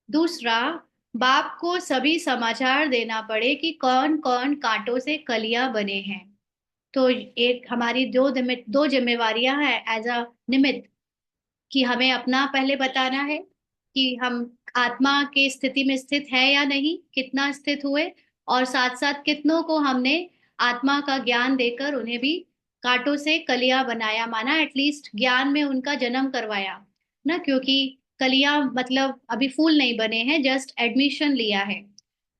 दूसरा बाप को सभी समाचार देना पड़े कि कौन कौन कांटों से कलियां बने हैं। तो एक हमारी दो जिम्मेवारियां हैं एज अ निमित्त, कि हमें अपना पहले बताना है कि हम आत्मा के स्थिति में स्थित है या नहीं, कितना स्थित हुए, और साथ साथ कितनों को हमने आत्मा का ज्ञान देकर उन्हें भी कांटों से कलियां बनाया, माना एटलीस्ट ज्ञान में उनका जन्म करवाया ना। क्योंकि कलियां मतलब अभी फूल नहीं बने हैं, जस्ट एडमिशन लिया है।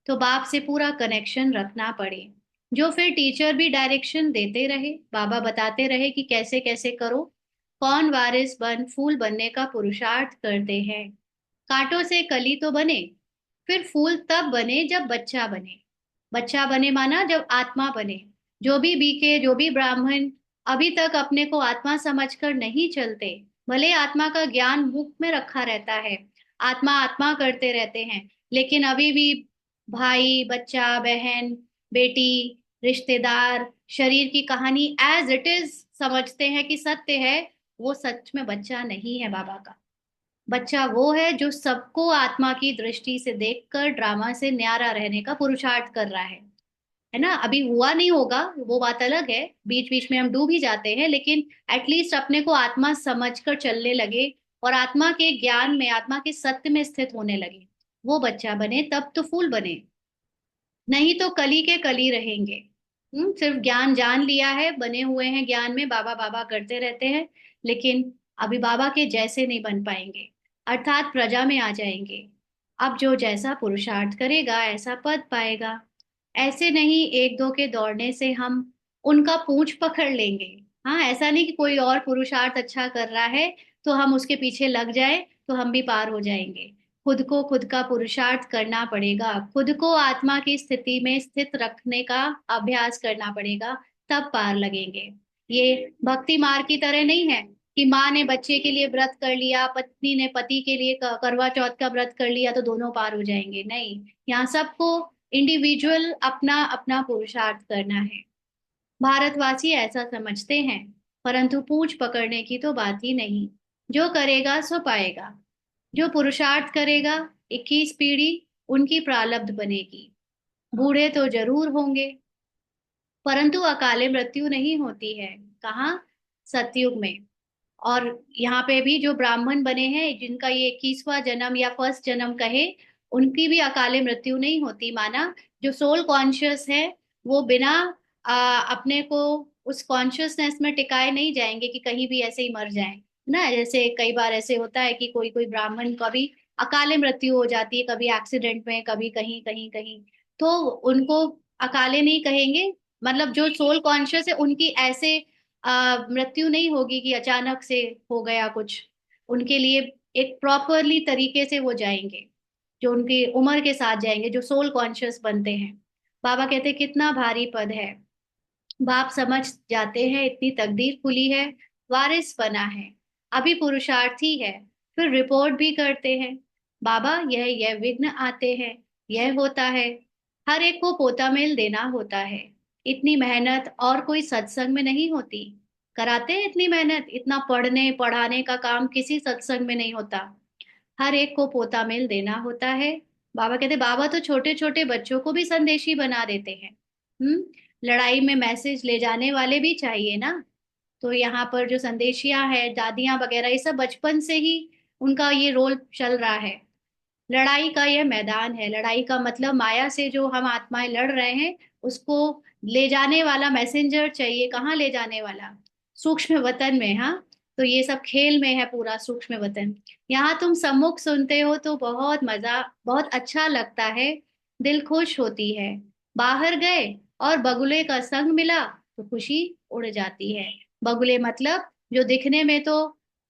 तो बाप से पूरा कनेक्शन रखना पड़े, जो फिर टीचर भी डायरेक्शन देते रहे, बाबा बताते रहे कि कैसे कैसे करो। कौन वारिस बन फूल बनने का पुरुषार्थ करते हैं। कांटों से कली तो बने, फिर फूल तब बने जब बच्चा बने। बच्चा बने माना जब आत्मा बने। जो भी बीके, जो भी ब्राह्मण अभी तक अपने को आत्मा समझकर नहीं चलते, भले आत्मा का ज्ञान मुख में रखा रहता है, आत्मा आत्मा करते रहते हैं, लेकिन अभी भी भाई बच्चा बहन बेटी रिश्तेदार शरीर की कहानी एज इट इज समझते हैं कि सत्य है। वो सच में बच्चा नहीं है बाबा का। बच्चा वो है जो सबको आत्मा की दृष्टि से देखकर ड्रामा से न्यारा रहने का पुरुषार्थ कर रहा है ना? अभी हुआ नहीं होगा वो बात अलग है, बीच बीच में हम डूब ही जाते हैं, लेकिन एटलीस्ट अपने को आत्मा समझकर चलने लगे और आत्मा के ज्ञान में आत्मा के सत्य में स्थित होने लगे। वो बच्चा बने तब तो फूल बने, नहीं तो कली के कली रहेंगे। सिर्फ ज्ञान जान लिया है, बने हुए हैं ज्ञान में, बाबा बाबा करते रहते हैं, लेकिन अभी बाबा के जैसे नहीं बन पाएंगे, अर्थात प्रजा में आ जाएंगे। अब जो जैसा पुरुषार्थ करेगा ऐसा पद पाएगा। ऐसे नहीं एक दो के दौड़ने से हम उनका पूंछ पकड़ लेंगे। हाँ, ऐसा नहीं कि कोई और पुरुषार्थ अच्छा कर रहा है तो हम उसके पीछे लग जाए तो हम भी पार हो जाएंगे। खुद को खुद का पुरुषार्थ करना पड़ेगा, खुद को आत्मा की स्थिति में स्थित रखने का अभ्यास करना पड़ेगा, तब पार लगेंगे। ये भक्ति मार्ग की तरह नहीं है कि माँ ने बच्चे के लिए व्रत कर लिया, पत्नी ने पति के लिए करवा चौथ का व्रत कर लिया तो दोनों पार हो जाएंगे, नहीं। यहाँ सबको इंडिविजुअल अपना अपना पुरुषार्थ करना है। भारतवासी ऐसा समझते हैं, परंतु पूंछ पकड़ने की तो बात ही नहीं। जो करेगा सो पाएगा। जो पुरुषार्थ करेगा, 21 पीढ़ी उनकी प्रारब्ध बनेगी। बूढ़े तो जरूर होंगे, परंतु अकाले मृत्यु नहीं होती है। कहाँ? सतयुग में। और यहाँ पे भी जो ब्राह्मण बने हैं, जिनका ये 21वां जन्म या फर्स्ट जन्म कहे, उनकी भी अकाले मृत्यु नहीं होती। माना जो सोल कॉन्शियस है, वो बिना अपने को उस कॉन्शियसनेस में टिकाए नहीं जाएंगे कि कहीं भी ऐसे ही मर जाएं ना। जैसे कई बार ऐसे होता है कि कोई कोई ब्राह्मण कभी अकाले मृत्यु हो जाती है, कभी एक्सीडेंट में, कभी कहीं कहीं कहीं। तो उनको अकाले नहीं कहेंगे। मतलब जो सोल कॉन्शियस है, उनकी ऐसे मृत्यु नहीं होगी कि अचानक से हो गया कुछ। उनके लिए एक प्रॉपरली तरीके से वो जाएंगे, जो उनकी उम्र के साथ जाएंगे, जो सोल कॉन्शियस बनते हैं। बाबा कहते हैं, कितना भारी पद है। बाप समझ जाते हैं इतनी तकदीर खुली है, वारिस बना है, अभी पुरुषार्थी है, फिर रिपोर्ट भी करते हैं। बाबा, यह विघ्न आते हैं, यह होता है। हर एक को पोता मेल देना होता है। इतनी मेहनत और कोई सत्संग में नहीं होती। कराते हैं इतनी मेहनत, इतना पढ़ने पढ़ाने का काम किसी सत्संग में नहीं होता। हर एक को पोता मेल देना होता है। बाबा कहते, बाबा तो छोटे छोटे बच्चों को भी संदेशी बना देते हैं। लड़ाई में मैसेज ले जाने वाले भी चाहिए ना। तो यहाँ पर जो संदेशियां हैं, दादियां वगैरह, ये सब बचपन से ही उनका ये रोल चल रहा है। लड़ाई का यह मैदान है। लड़ाई का मतलब माया से जो हम आत्माएं लड़ रहे हैं, उसको ले जाने वाला मैसेंजर चाहिए। कहाँ ले जाने वाला? सूक्ष्म वतन में। हाँ, तो ये सब खेल में है पूरा सूक्ष्म वतन। यहाँ तुम सम्मुख सुनते हो तो बहुत मजा, बहुत अच्छा लगता है, दिल खुश होती है। बाहर गए और बगुले का संग मिला तो खुशी उड़ जाती है। बगुले मतलब जो दिखने में तो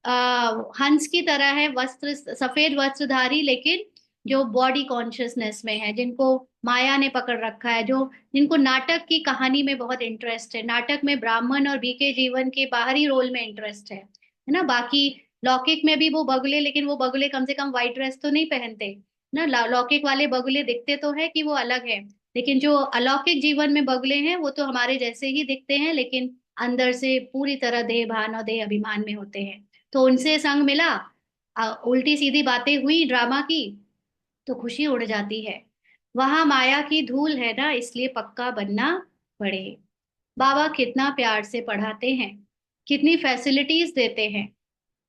हंस की तरह है, वस्त्र सफेद वस्त्रधारी, लेकिन जो बॉडी कॉन्शियसनेस में है, जिनको माया ने पकड़ रखा है, जो जिनको नाटक की कहानी में बहुत इंटरेस्ट है, नाटक में ब्राह्मण और बीके जीवन के बाहरी रोल में इंटरेस्ट है ना। बाकी लौकिक में भी वो बगुले, लेकिन वो बगुले कम से कम व्हाइट ड्रेस तो नहीं पहनते ना। लौकिक वाले बगुले दिखते तो है कि वो अलग है, लेकिन जो अलौकिक जीवन में बगुले हैं, वो तो हमारे जैसे ही दिखते हैं, लेकिन अंदर से पूरी तरह देह भान और देह अभिमान में होते हैं। तो उनसे संग मिला, उल्टी सीधी बातें हुई ड्रामा की, तो खुशी उड़ जाती है। वहां माया की धूल है ना, इसलिए पक्का बनना पड़े। बाबा कितना प्यार से पढ़ाते हैं, कितनी फैसिलिटीज देते हैं।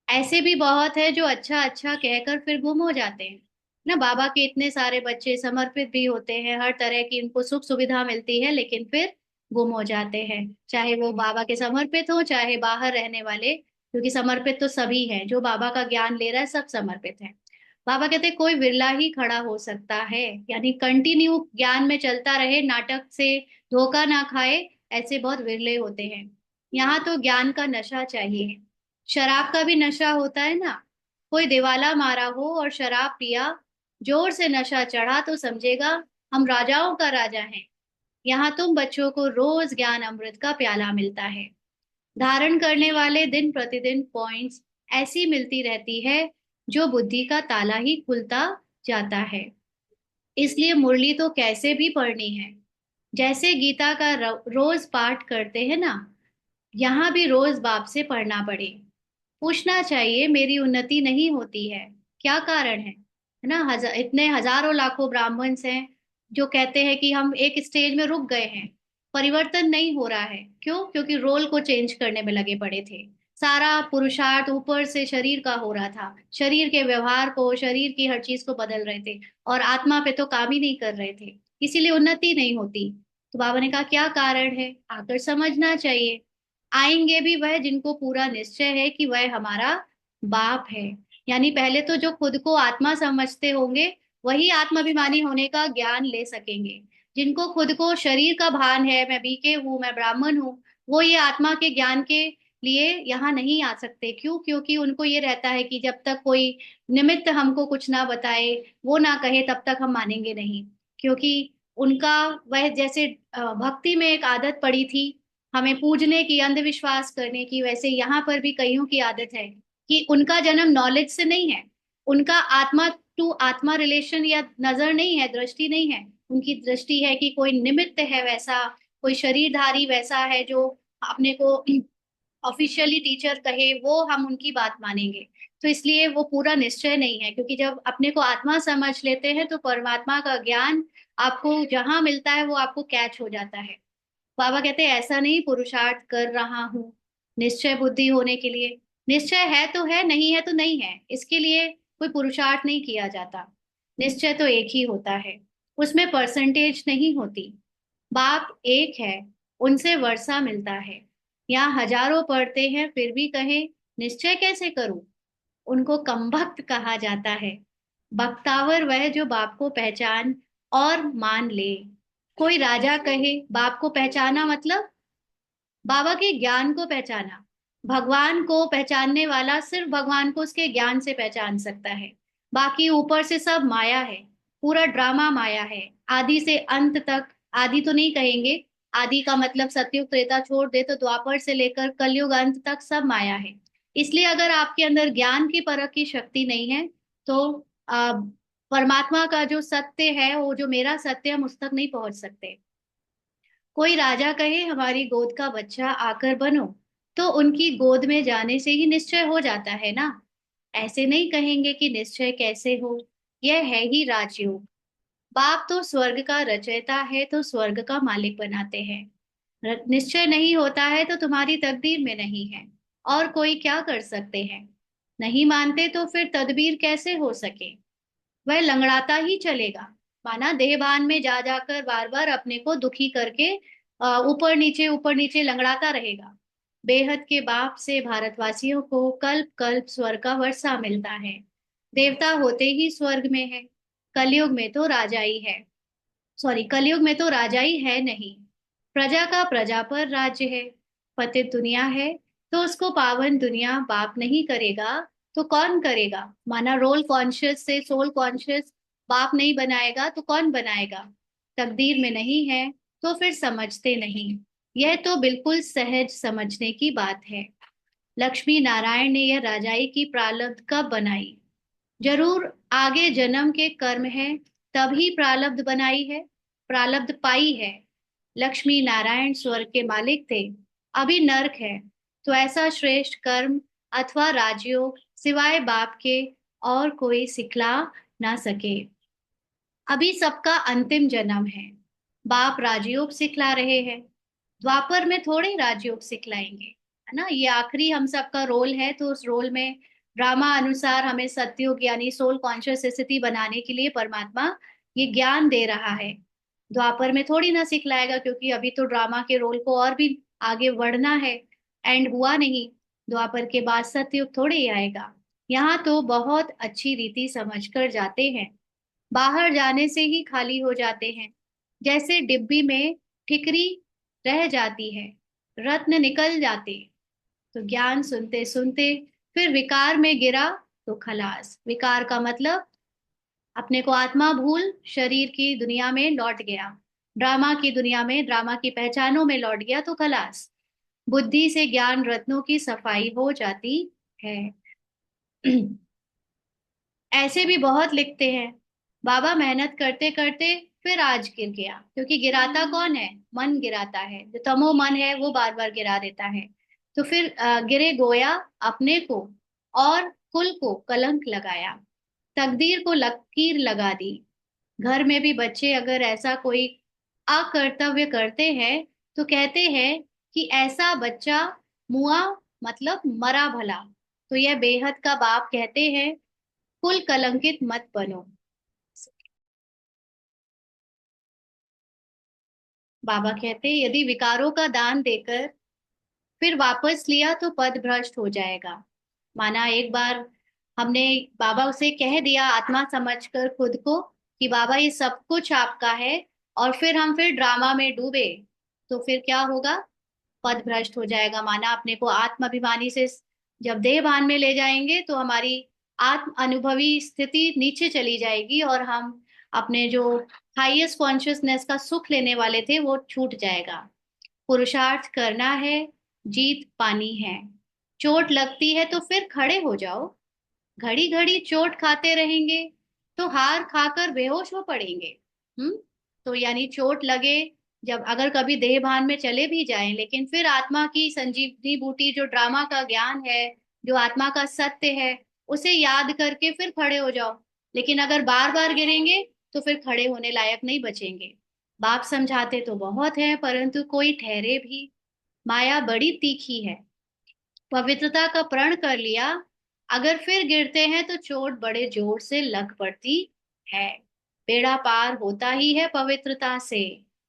ऐसे भी बहुत है जो अच्छा अच्छा कहकर फिर गुम हो जाते हैं ना। बाबा के इतने सारे बच्चे समर्पित भी होते हैं, हर तरह की उनको सुख सुविधा मिलती है, लेकिन फिर गुम हो जाते हैं। चाहे वो बाबा के समर्पित हो, चाहे बाहर रहने वाले, क्योंकि समर्पित तो सभी हैं। जो बाबा का ज्ञान ले रहा है, सब समर्पित है। बाबा कहते हैं, कोई विरला ही खड़ा हो सकता है, यानी कंटिन्यू ज्ञान में चलता रहे, नाटक से धोखा ना खाए, ऐसे बहुत विरले होते हैं। यहाँ तो ज्ञान का नशा चाहिए। शराब का भी नशा होता है ना। कोई दिवाला मारा हो और शराब पिया, जोर से नशा चढ़ा तो समझेगा हम राजाओं का राजा हैं। यहाँ तुम बच्चों को रोज ज्ञान अमृत का प्याला मिलता है। धारण करने वाले दिन प्रतिदिन पॉइंट्स ऐसी मिलती रहती है, जो बुद्धि का ताला ही खुलता जाता है। इसलिए मुरली तो कैसे भी पढ़नी है। जैसे गीता का रोज पाठ करते हैं ना, यहाँ भी रोज बाप से पढ़ना पड़े। पूछना चाहिए, मेरी उन्नति नहीं होती है, क्या कारण है ना। इतने हजारों लाखों ब्राह्मण्स हैं जो कहते हैं कि हम एक स्टेज में रुक गए हैं, परिवर्तन नहीं हो रहा है। क्यों? क्योंकि रोल को चेंज करने में लगे पड़े थे। सारा पुरुषार्थ ऊपर से शरीर का हो रहा था, शरीर के व्यवहार को, शरीर की हर चीज को बदल रहे थे, और आत्मा पे तो काम ही नहीं कर रहे थे। इसीलिए उन्नति नहीं होती। तो बाबा ने कहा, क्या कारण है, आकर समझना चाहिए। आएंगे भी वह जिनको पूरा निश्चय है कि वह हमारा बाप है। यानी पहले तो जो खुद को आत्मा समझते होंगे, वही आत्माभिमानी होने का ज्ञान ले सकेंगे। जिनको खुद को शरीर का भान है, मैं बीके हूँ, मैं ब्राह्मण हूँ, वो ये आत्मा के ज्ञान के लिए यहाँ नहीं आ सकते। क्यों? क्योंकि उनको ये रहता है कि जब तक कोई निमित्त हमको कुछ ना बताए, वो ना कहे, तब तक हम मानेंगे नहीं। क्योंकि उनका वह जैसे भक्ति में एक आदत पड़ी थी, हमें पूजने की, अंधविश्वास करने की। वैसे यहाँ पर भी कईयों की आदत है कि उनका जन्म नॉलेज से नहीं है, उनका आत्मा टू आत्मा रिलेशन या नजर नहीं है, दृष्टि नहीं है। उनकी दृष्टि है कि कोई निमित्त है वैसा, कोई शरीरधारी वैसा है जो अपने को ऑफिशियली टीचर कहे, वो हम उनकी बात मानेंगे। तो इसलिए वो पूरा निश्चय नहीं है, क्योंकि जब अपने को आत्मा समझ लेते हैं तो परमात्मा का ज्ञान आपको जहां मिलता है वो आपको कैच हो जाता है। बाबा कहते हैं ऐसा नहीं पुरुषार्थ कर रहा हूँ निश्चय बुद्धि होने के लिए। निश्चय है तो है, नहीं है तो नहीं है, इसके लिए कोई पुरुषार्थ नहीं किया जाता। निश्चय तो एक ही होता है, उसमें परसेंटेज नहीं होती। बाप एक है, उनसे वर्षा मिलता है। यहाँ हजारों पढ़ते हैं फिर भी कहे निश्चय कैसे करूं, उनको कमबख्त कहा जाता है। बख्तावर वह जो बाप को पहचान और मान ले। कोई राजा कहे बाप को पहचाना मतलब बाबा के ज्ञान को पहचाना। भगवान को पहचानने वाला सिर्फ भगवान को उसके ज्ञान से पहचान सकता है। बाकी ऊपर से सब माया है, पूरा ड्रामा माया है, आदि से अंत तक। आदि तो नहीं कहेंगे, आदि का मतलब सतयुग त्रेता छोड़ दे तो द्वापर से लेकर कलयुग अंत तक सब माया है। इसलिए अगर आपके अंदर ज्ञान की परख की शक्ति नहीं है तो परमात्मा का जो सत्य है, वो जो मेरा सत्य, हम उस तक नहीं पहुंच सकते। कोई राजा कहे हमारी गोद का बच्चा आकर बनो, तो उनकी गोद में जाने से ही निश्चय हो जाता है ना। ऐसे नहीं कहेंगे कि निश्चय कैसे हो, यह है ही राजयोग। बाप तो स्वर्ग का रचयिता है तो स्वर्ग का मालिक बनाते हैं। निश्चय नहीं होता है तो तुम्हारी तकदीर में नहीं है, और कोई क्या कर सकते हैं। नहीं मानते तो फिर तदबीर कैसे हो सके, वह लंगड़ाता ही चलेगा। माना देहभान में जा जाकर बार बार अपने को दुखी करके ऊपर नीचे लंगड़ाता रहेगा। बेहद के बाप से भारतवासियों को कल्प कल्प स्वर्ग का वर्षा मिलता है। देवता होते ही स्वर्ग में है, कलयुग में तो राजा ही है। सॉरी, कलयुग में तो राजा ही है नहीं। प्रजा का प्रजा पर राज्य है। पतित दुनिया है तो उसको पावन दुनिया बाप नहीं करेगा तो कौन करेगा। माना रोल कॉन्शियस से सोल कॉन्शियस बाप नहीं बनाएगा तो कौन बनाएगा। तकदीर में नहीं है तो फिर समझते नहीं। यह तो बिल्कुल सहज समझने की बात है। लक्ष्मी नारायण ने यह राजाई की प्रारब्ध कब बनाई। जरूर आगे जन्म के कर्म है, तभी प्रारब्ध बनाई है, प्रारब्ध पाई है। लक्ष्मी नारायण स्वर्ग के मालिक थे, अभी नरक है, तो ऐसा श्रेष्ठ कर्म अथवा राजयोग सिवाय बाप के और कोई सिखला ना सके। अभी सबका अंतिम जन्म है, बाप राजयोग सिखला रहे हैं। द्वापर में थोड़े राजयोग सिखलाएंगे, है ना। ये आखिरी हम सबका रोल है, तो उस रोल में ड्रामा अनुसार हमें सतयुग यानी सोल कॉन्शियस स्थिति बनाने के लिए परमात्मा ये ज्ञान दे रहा है। द्वापर में थोड़ी ना सिखलाएगा, क्योंकि अभी तो ड्रामा के रोल को और भी आगे बढ़ना है, एंड हुआ नहीं। द्वापर के बाद सतयुग थोड़े ही आएगा। यहाँ तो बहुत अच्छी रीति समझ कर जाते हैं, बाहर जाने से ही खाली हो जाते हैं। जैसे डिब्बी में ठिकरी रह जाती है, रत्न निकल जाते। तो ज्ञान सुनते सुनते फिर विकार में गिरा तो खलास। विकार का मतलब अपने को आत्मा भूल शरीर की दुनिया में लौट गया, ड्रामा की दुनिया में ड्रामा की पहचानों में लौट गया तो खलास। बुद्धि से ज्ञान रत्नों की सफाई हो जाती है। ऐसे भी बहुत लिखते हैं, बाबा मेहनत करते करते फिर आज गिर गया। क्योंकि गिराता कौन है, मन गिराता है, जो तमो मन है वो बार बार गिरा देता है। तो फिर गिरे गोया अपने को और कुल को कलंक लगाया, तकदीर को लकीर लगा दी। घर में भी बच्चे अगर ऐसा कोई अकर्तव्य करते हैं तो कहते हैं कि ऐसा बच्चा मुआ, मतलब मरा भला। तो यह बेहद का बाप कहते हैं कुल कलंकित मत बनो। बाबा कहते यदि विकारों का दान देकर फिर वापस लिया तो पद भ्रष्ट हो जाएगा। माना एक बार हमने बाबा उसे कह दिया आत्मा समझकर खुद को कि बाबा ये सब कुछ आपका है, और फिर ड्रामा में डूबे तो फिर क्या होगा, पद भ्रष्ट हो जाएगा। माना अपने को आत्म अभिमानी से जब देह भान में ले जाएंगे तो हमारी आत्म अनुभवी स्थिति नीचे चली जाएगी, और हम अपने जो हाईएस्ट कॉन्शियसनेस का सुख लेने वाले थे वो छूट जाएगा। पुरुषार्थ करना है, जीत पानी है। चोट लगती है तो फिर खड़े हो जाओ। घड़ी घड़ी चोट खाते रहेंगे तो हार खाकर बेहोश हो पड़ेंगे। हम्म। तो यानी चोट लगे, जब अगर कभी देह भान में चले भी जाएं, लेकिन फिर आत्मा की संजीवनी बूटी, जो ड्रामा का ज्ञान है, जो आत्मा का सत्य है, उसे याद करके फिर खड़े हो जाओ। लेकिन अगर बार बार गिरेंगे तो फिर खड़े होने लायक नहीं बचेंगे। बाप समझाते तो बहुत है, परंतु कोई ठहरे भी। माया बड़ी तीखी है। पवित्रता का प्रण कर लिया, अगर फिर गिरते हैं तो चोट बड़े जोर से लग पड़ती है। बेड़ा पार होता ही है पवित्रता से।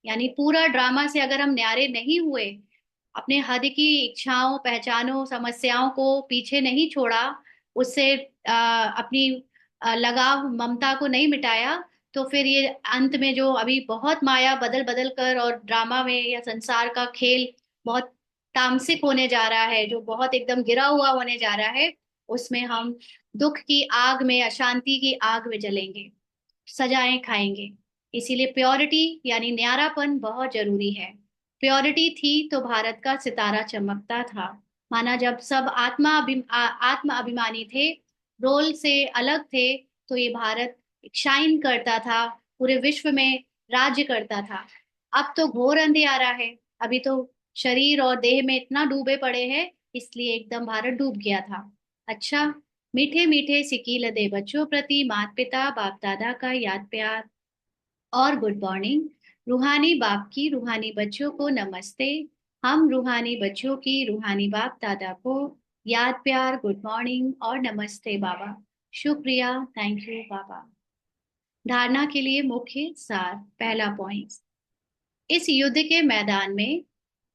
यानी पूरा ड्रामा से अगर हम न्यारे नहीं हुए, अपने हद की इच्छाओं, पहचानों, समस्याओं को पीछे नहीं छोड़ा, उससे अपनी लगाव, ममता को नहीं मिटाया, तो फिर ये अंत में जो अभी बहुत माया बदल बदल कर और ड्रामा में या संसार का खेल बहुत तामसिक होने जा रहा है, जो बहुत एकदम गिरा हुआ होने जा रहा है, उसमें हम दुख की आग में, अशांति की आग में जलेंगे, सजाएं खाएंगे। इसीलिए प्योरिटी यानी न्यारापन बहुत जरूरी है। प्योरिटी थी तो भारत का सितारा चमकता था। माना जब सब आत्म अभिमानी थे, रोल से अलग थे, तो ये भारत शाइन करता था, पूरे विश्व में राज्य करता था। अब तो घोर अंधियारा है। अभी तो शरीर और देह में इतना डूबे पड़े हैं, इसलिए एकदम भारत डूब गया था। अच्छा, मीठे मीठे सिकील दे बच्चों प्रति माता पिता बाप दादा का याद प्यार और गुड मॉर्निंग। रूहानी बाप की रूहानी बच्चों को नमस्ते। हम रूहानी बच्चों की रूहानी बाप दादा को याद प्यार, गुड मॉर्निंग और नमस्ते बाबा। शुक्रिया, थैंक यू बाबा। धारणा के लिए मुख्य सार। पहला पॉइंट, इस युद्ध के मैदान में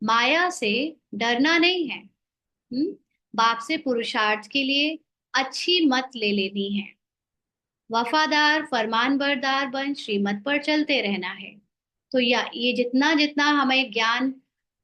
माया से डरना नहीं है। बाप से पुरुषार्थ के लिए अच्छी मत ले लेनी है। वफादार फरमानबरदार बन श्रीमत पर चलते रहना है। तो या ये जितना जितना हमें ज्ञान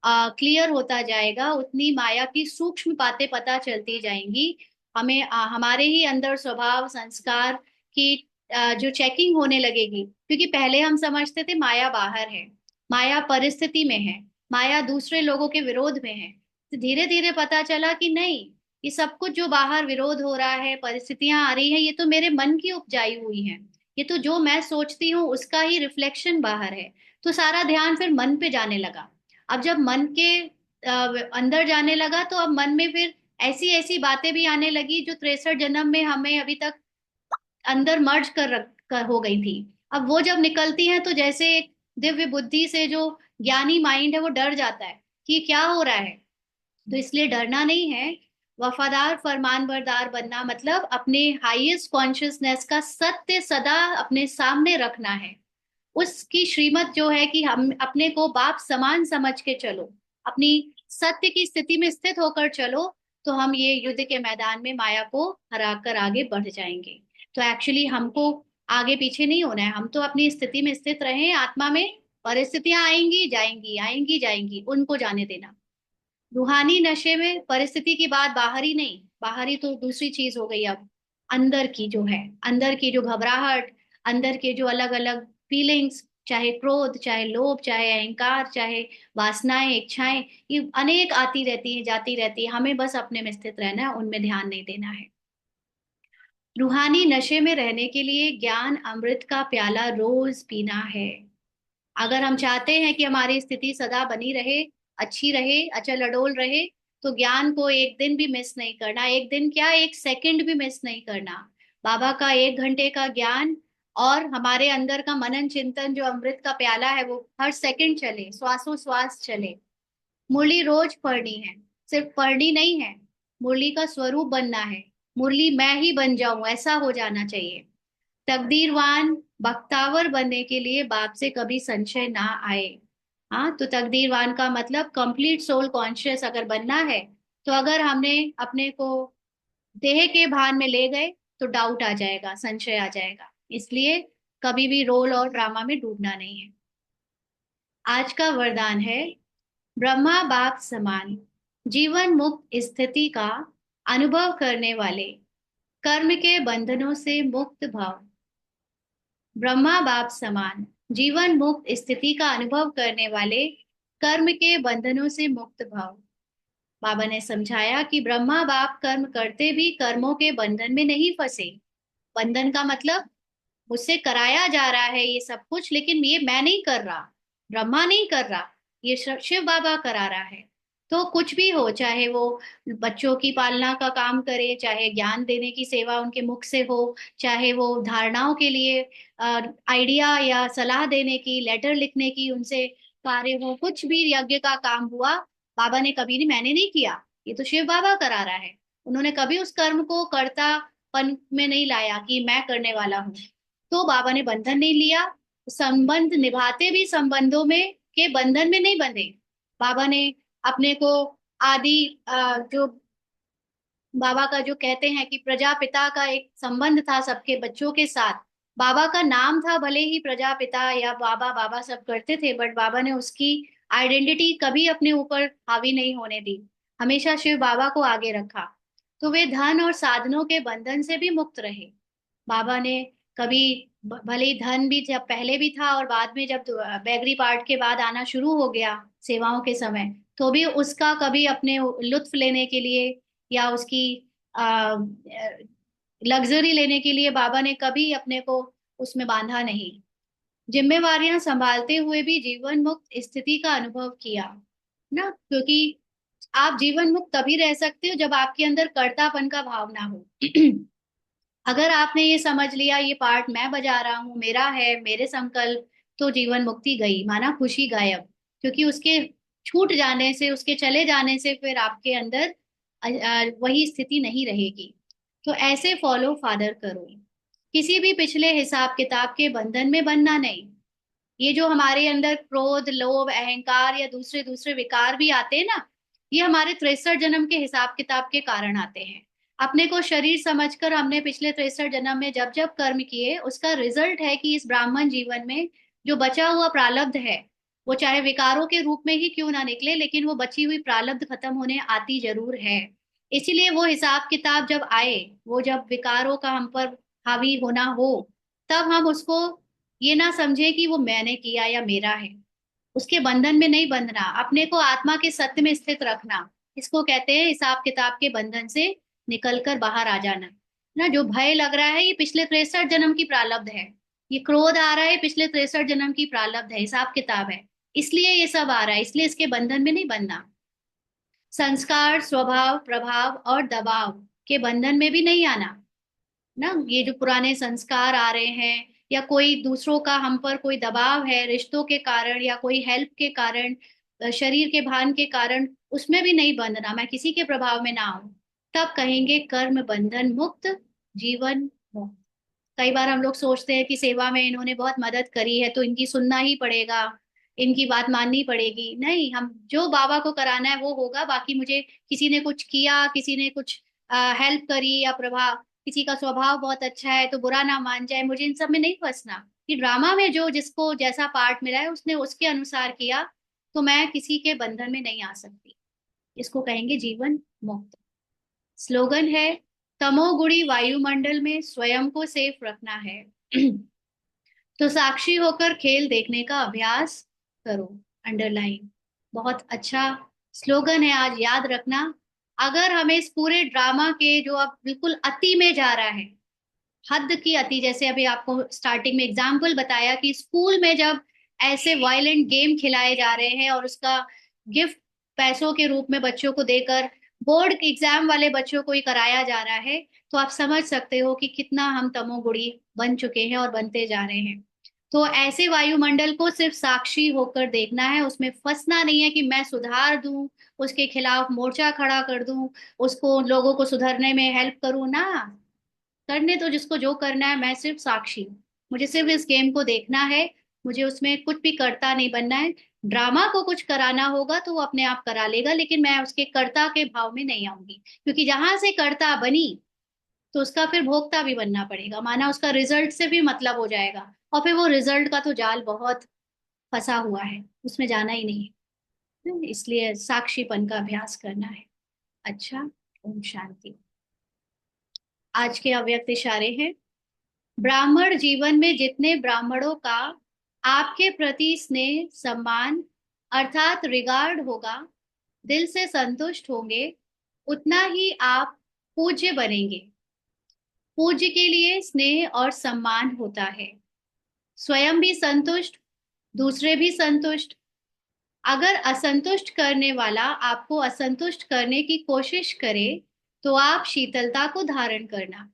क्लियर होता जाएगा, उतनी माया की सूक्ष्म बातें पता चलती जाएंगी। हमें हमारे ही अंदर स्वभाव संस्कार की जो चेकिंग होने लगेगी, क्योंकि पहले हम समझते थे माया बाहर है, माया परिस्थिति में है, माया दूसरे लोगों के विरोध में है। तो धीरे धीरे पता चला कि नहीं, ये सब कुछ जो बाहर विरोध हो रहा है, परिस्थितियां आ रही है, ये तो मेरे मन की उपजाई हुई है। ये तो जो मैं सोचती हूँ उसका ही रिफ्लेक्शन बाहर है। तो सारा ध्यान फिर मन पे जाने लगा। अब जब मन के अंदर जाने लगा, तो अब मन में फिर ऐसी ऐसी बातें भी आने लगी जो 63 जन्म में हमें अभी तक अंदर मर्ज कर हो गई थी। अब वो जब निकलती हैं तो जैसे एक दिव्य बुद्धि से जो ज्ञानी माइंड है वो डर जाता है कि क्या हो रहा है। तो इसलिए डरना नहीं है। वफादार फरमानबरदार बनना मतलब अपने हाईएस्ट कॉन्शियसनेस का सत्य सदा अपने सामने रखना है। उसकी श्रीमत जो है कि हम अपने को बाप समान समझ के चलो, अपनी सत्य की स्थिति में स्थित होकर चलो, तो हम ये युद्ध के मैदान में माया को हरा कर आगे बढ़ जाएंगे। तो एक्चुअली हमको आगे पीछे नहीं होना है, हम तो अपनी स्थिति में स्थित रहें आत्मा में। परिस्थितियां आएंगी जाएंगी, आएंगी जाएंगी, उनको जाने देना। रूहानी नशे में परिस्थिति की बात बाहरी नहीं, बाहरी तो दूसरी चीज हो गई। अब अंदर की जो है, अंदर की जो घबराहट, अंदर के जो अलग अलग फीलिंग्स, चाहे क्रोध, चाहे लोभ, चाहे अहंकार, चाहे वासनाएं, इच्छाएं, ये अनेक आती रहती हैं, जाती रहती है। हमें बस अपने में स्थित रहना है, उनमें ध्यान नहीं देना है। रूहानी नशे में रहने के लिए ज्ञान अमृत का प्याला रोज पीना है। अगर हम चाहते हैं कि हमारी स्थिति सदा बनी रहे, अच्छी रहे, अचल अडोल रहे, तो ज्ञान को एक दिन भी मिस नहीं करना। एक दिन क्या, एक सेकंड भी मिस नहीं करना। बाबा का 1 घंटे का ज्ञान और हमारे अंदर का मनन चिंतन, जो अमृत का प्याला है, वो हर सेकंड चले, श्वासों श्वास चले। मुरली रोज पढ़नी है। सिर्फ पढ़नी नहीं है, मुरली का स्वरूप बनना है। मुरली मैं ही बन जाऊं, ऐसा हो जाना चाहिए। तकदीरवान बख्तावर बनने के लिए बाप से कभी संशय ना आए। हाँ, तो तकदीरवान का मतलब कंप्लीट सोल कॉन्शियस अगर बनना है, तो अगर हमने अपने को देह के भान में ले गए तो डाउट आ जाएगा, संशय आ जाएगा। इसलिए कभी भी रोल और ड्रामा में डूबना नहीं है। आज का वरदान है, ब्रह्मा बाप समान जीवन मुक्त स्थिति का अनुभव करने वाले, कर्म के बंधनों से मुक्त भाव। ब्रह्मा बाप समान जीवन मुक्त स्थिति का अनुभव करने वाले, कर्म के बंधनों से मुक्त भव। बाबा ने समझाया कि ब्रह्मा बाप कर्म करते भी कर्मों के बंधन में नहीं फंसे। बंधन का मतलब मुझसे कराया जा रहा है ये सब कुछ, लेकिन ये मैं नहीं कर रहा, ब्रह्मा नहीं कर रहा, ये शिव बाबा करा रहा है। तो कुछ भी हो, चाहे वो बच्चों की पालना का काम करे, चाहे ज्ञान देने की सेवा उनके मुख से हो, चाहे वो धारणाओं के लिए आइडिया या सलाह देने की, लेटर लिखने की उनसे कार्य हो, कुछ भी यज्ञ का काम हुआ, बाबा ने कभी नहीं, मैंने नहीं किया, ये तो शिव बाबा करा रहा है। उन्होंने कभी उस कर्म को कर्तापन में नहीं लाया कि मैं करने वाला हूँ। तो बाबा ने बंधन नहीं लिया। संबंध निभाते भी संबंधों में के बंधन में नहीं बंधे। बाबा ने अपने को आदि जो बाबा का जो कहते हैं कि प्रजापिता का एक संबंध था सबके बच्चों के साथ। बाबा का नाम था, भले ही प्रजापिता या बाबा बाबा सब करते थे, बट बाबा ने उसकी आइडेंटिटी कभी अपने ऊपर हावी नहीं होने दी, हमेशा शिव बाबा को आगे रखा। तो वे धन और साधनों के बंधन से भी मुक्त रहे। बाबा ने कभी भले ही धन भी जब पहले भी था और बाद में जब बैगरी पार्ट के बाद आना शुरू हो गया सेवाओं के समय, तो भी उसका कभी अपने लुत्फ लेने के लिए या उसकी लग्जरी लेने के लिए बाबा ने कभी अपने को उसमें बांधा नहीं। जिम्मेवारियां संभालते हुए भी जीवन मुक्त स्थिति का अनुभव किया ना, क्योंकि आप जीवन मुक्त तभी रह सकते हो जब आपके अंदर कर्तापन का भाव ना हो। अगर आपने ये समझ लिया ये पार्ट मैं बजा रहा हूँ, मेरा है, मेरे संकल्प, तो जीवन मुक्ति गई, माना खुशी गायब। क्योंकि उसके छूट जाने से, उसके चले जाने से फिर आपके अंदर वही स्थिति नहीं रहेगी। तो ऐसे फॉलो फादर करो, किसी भी पिछले हिसाब किताब के बंधन में बनना नहीं। ये जो हमारे अंदर क्रोध, लोभ, अहंकार या दूसरे दूसरे विकार भी आते हैं ना, ये हमारे 63 जन्म के हिसाब किताब के कारण आते हैं। अपने को शरीर समझकर हमने पिछले 63 जन्म में जब जब कर्म किए, उसका रिजल्ट है कि इस ब्राह्मण जीवन में जो बचा हुआ प्रारब्ध है, वो चाहे विकारों के रूप में ही क्यों ना निकले, लेकिन वो बची हुई प्रारब्ध खत्म होने आती जरूर है। इसीलिए वो हिसाब किताब जब आए, वो जब विकारों का हम पर हावी होना हो, तब हम उसको ये ना समझे कि वो मैंने किया या मेरा है। उसके बंधन में नहीं बंधना, अपने को आत्मा के सत्य में स्थित रखना, इसको कहते हैं हिसाब किताब के बंधन से निकलकर बाहर आ जाना। ना, जो भय लग रहा है ये पिछले 63 जन्म की प्रारब्ध है, ये क्रोध आ रहा है पिछले 63 जन्म की प्रारब्ध है, हिसाब किताब है, इसलिए ये सब आ रहा है, इसलिए इसके बंधन में नहीं बनना। संस्कार, स्वभाव, प्रभाव और दबाव के बंधन में भी नहीं आना। ना, ये जो पुराने संस्कार आ रहे हैं या कोई दूसरों का हम पर कोई दबाव है रिश्तों के कारण या कोई हेल्प के कारण, शरीर के भान के कारण, उसमें भी नहीं बंधना, मैं किसी के प्रभाव में ना आऊं। तब कहेंगे कर्म बंधन मुक्त, जीवन मुक्त। कई बार हम लोग सोचते हैं कि सेवा में इन्होंने बहुत मदद करी है तो इनकी सुनना ही पड़ेगा, इनकी बात माननी पड़ेगी। नहीं, हम जो बाबा को कराना है वो होगा, बाकी मुझे किसी ने कुछ किया, किसी ने कुछ हेल्प करी या प्रभाव, किसी का स्वभाव बहुत अच्छा है तो बुरा ना मान जाए, मुझे इन सब में नहीं फंसना। कि ड्रामा में जो जिसको जैसा पार्ट मिला है उसने उसके अनुसार किया, तो मैं किसी के बंधन में नहीं आ सकती। इसको कहेंगे जीवन मुक्त। स्लोगन है, तमोगुणी वायुमंडल में स्वयं को सेफ रखना है। तो साक्षी होकर खेल देखने का अभ्यास करो। अंडरलाइन, बहुत अच्छा स्लोगन है, आज याद रखना। अगर हमें इस पूरे ड्रामा के जो अब बिल्कुल अति में जा रहा है, हद की अति, जैसे अभी आपको स्टार्टिंग में एग्जाम्पल बताया कि स्कूल में जब ऐसे वायलेंट गेम खिलाए जा रहे हैं और उसका गिफ्ट पैसों के रूप में बच्चों को देकर बोर्ड के एग्जाम वाले बच्चों को ही कराया जा रहा है, तो आप समझ सकते हो कि कितना हम तमोगुणी बन चुके हैं और बनते जा रहे हैं। तो ऐसे वायुमंडल को सिर्फ साक्षी होकर देखना है, उसमें फंसना नहीं है कि मैं सुधार दूं, उसके खिलाफ मोर्चा खड़ा कर दूं, उसको लोगों को सुधरने में हेल्प करूं ना। करने तो जिसको जो करना है, मैं सिर्फ साक्षी हूँ। मुझे सिर्फ इस गेम को देखना है, मुझे उसमें कुछ भी कर्ता नहीं बनना है। ड्रामा को कुछ कराना होगा तो वो अपने आप करा लेगा, लेकिन मैं उसके कर्ता के भाव में नहीं आऊंगी, क्योंकि जहां से कर्ता बनी तो उसका फिर भोक्ता भी बनना पड़ेगा, माना उसका रिजल्ट से भी मतलब हो जाएगा, और फिर वो रिजल्ट का तो जाल बहुत फंसा हुआ है, उसमें जाना ही नहीं है। इसलिए साक्षीपन का अभ्यास करना है। अच्छा, ओम शांति। आज के अव्यक्त इशारे हैं। ब्राह्मण जीवन में जितने ब्राह्मणों का आपके प्रति स्नेह, सम्मान अर्थात रिगार्ड होगा, दिल से संतुष्ट होंगे, उतना ही आप पूज्य बनेंगे। पूज्य के लिए स्नेह और सम्मान होता है। स्वयं भी संतुष्ट, दूसरे भी संतुष्ट। अगर असंतुष्ट करने वाला आपको असंतुष्ट करने की कोशिश करे, तो आप शीतलता को धारण करना।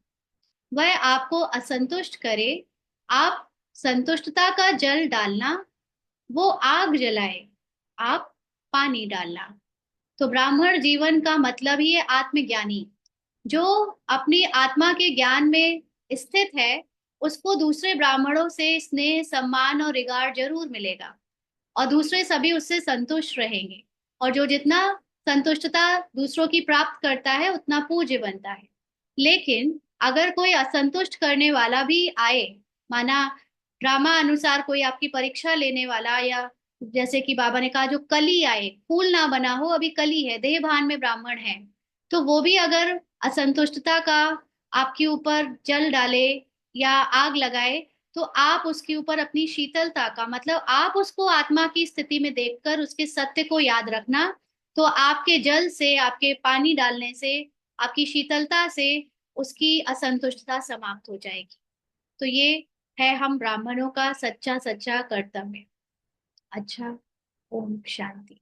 वह आपको असंतुष्ट करे, आप संतुष्टता का जल डालना। वो आग जलाए, आप पानी डालना। तो ब्राह्मण जीवन का मतलब ही है आत्मज्ञानी। जो अपनी आत्मा के ज्ञान में स्थित है, उसको दूसरे ब्राह्मणों से स्नेह सम्मान और रिगार्ड जरूर मिलेगा, और दूसरे सभी उससे संतुष्ट रहेंगे। और जो जितना संतुष्टता दूसरों की प्राप्त करता है, उतना पूज्य बनता है। लेकिन अगर कोई असंतुष्ट करने वाला भी आए, माना ड्रामा अनुसार कोई आपकी परीक्षा लेने वाला, या जैसे कि बाबा ने कहा जो कली आए, फूल ना बना हो, अभी कली है, देह भान में ब्राह्मण है, तो वो भी अगर असंतुष्टता का आपके ऊपर जल डाले या आग लगाए, तो आप उसके ऊपर अपनी शीतलता का मतलब आप उसको आत्मा की स्थिति में देखकर उसके सत्य को याद रखना। तो आपके जल से, आपके पानी डालने से, आपकी शीतलता से उसकी असंतुष्टता समाप्त हो जाएगी। तो ये है हम ब्राह्मणों का सच्चा सच्चा कर्तव्य। अच्छा, ओम शांति।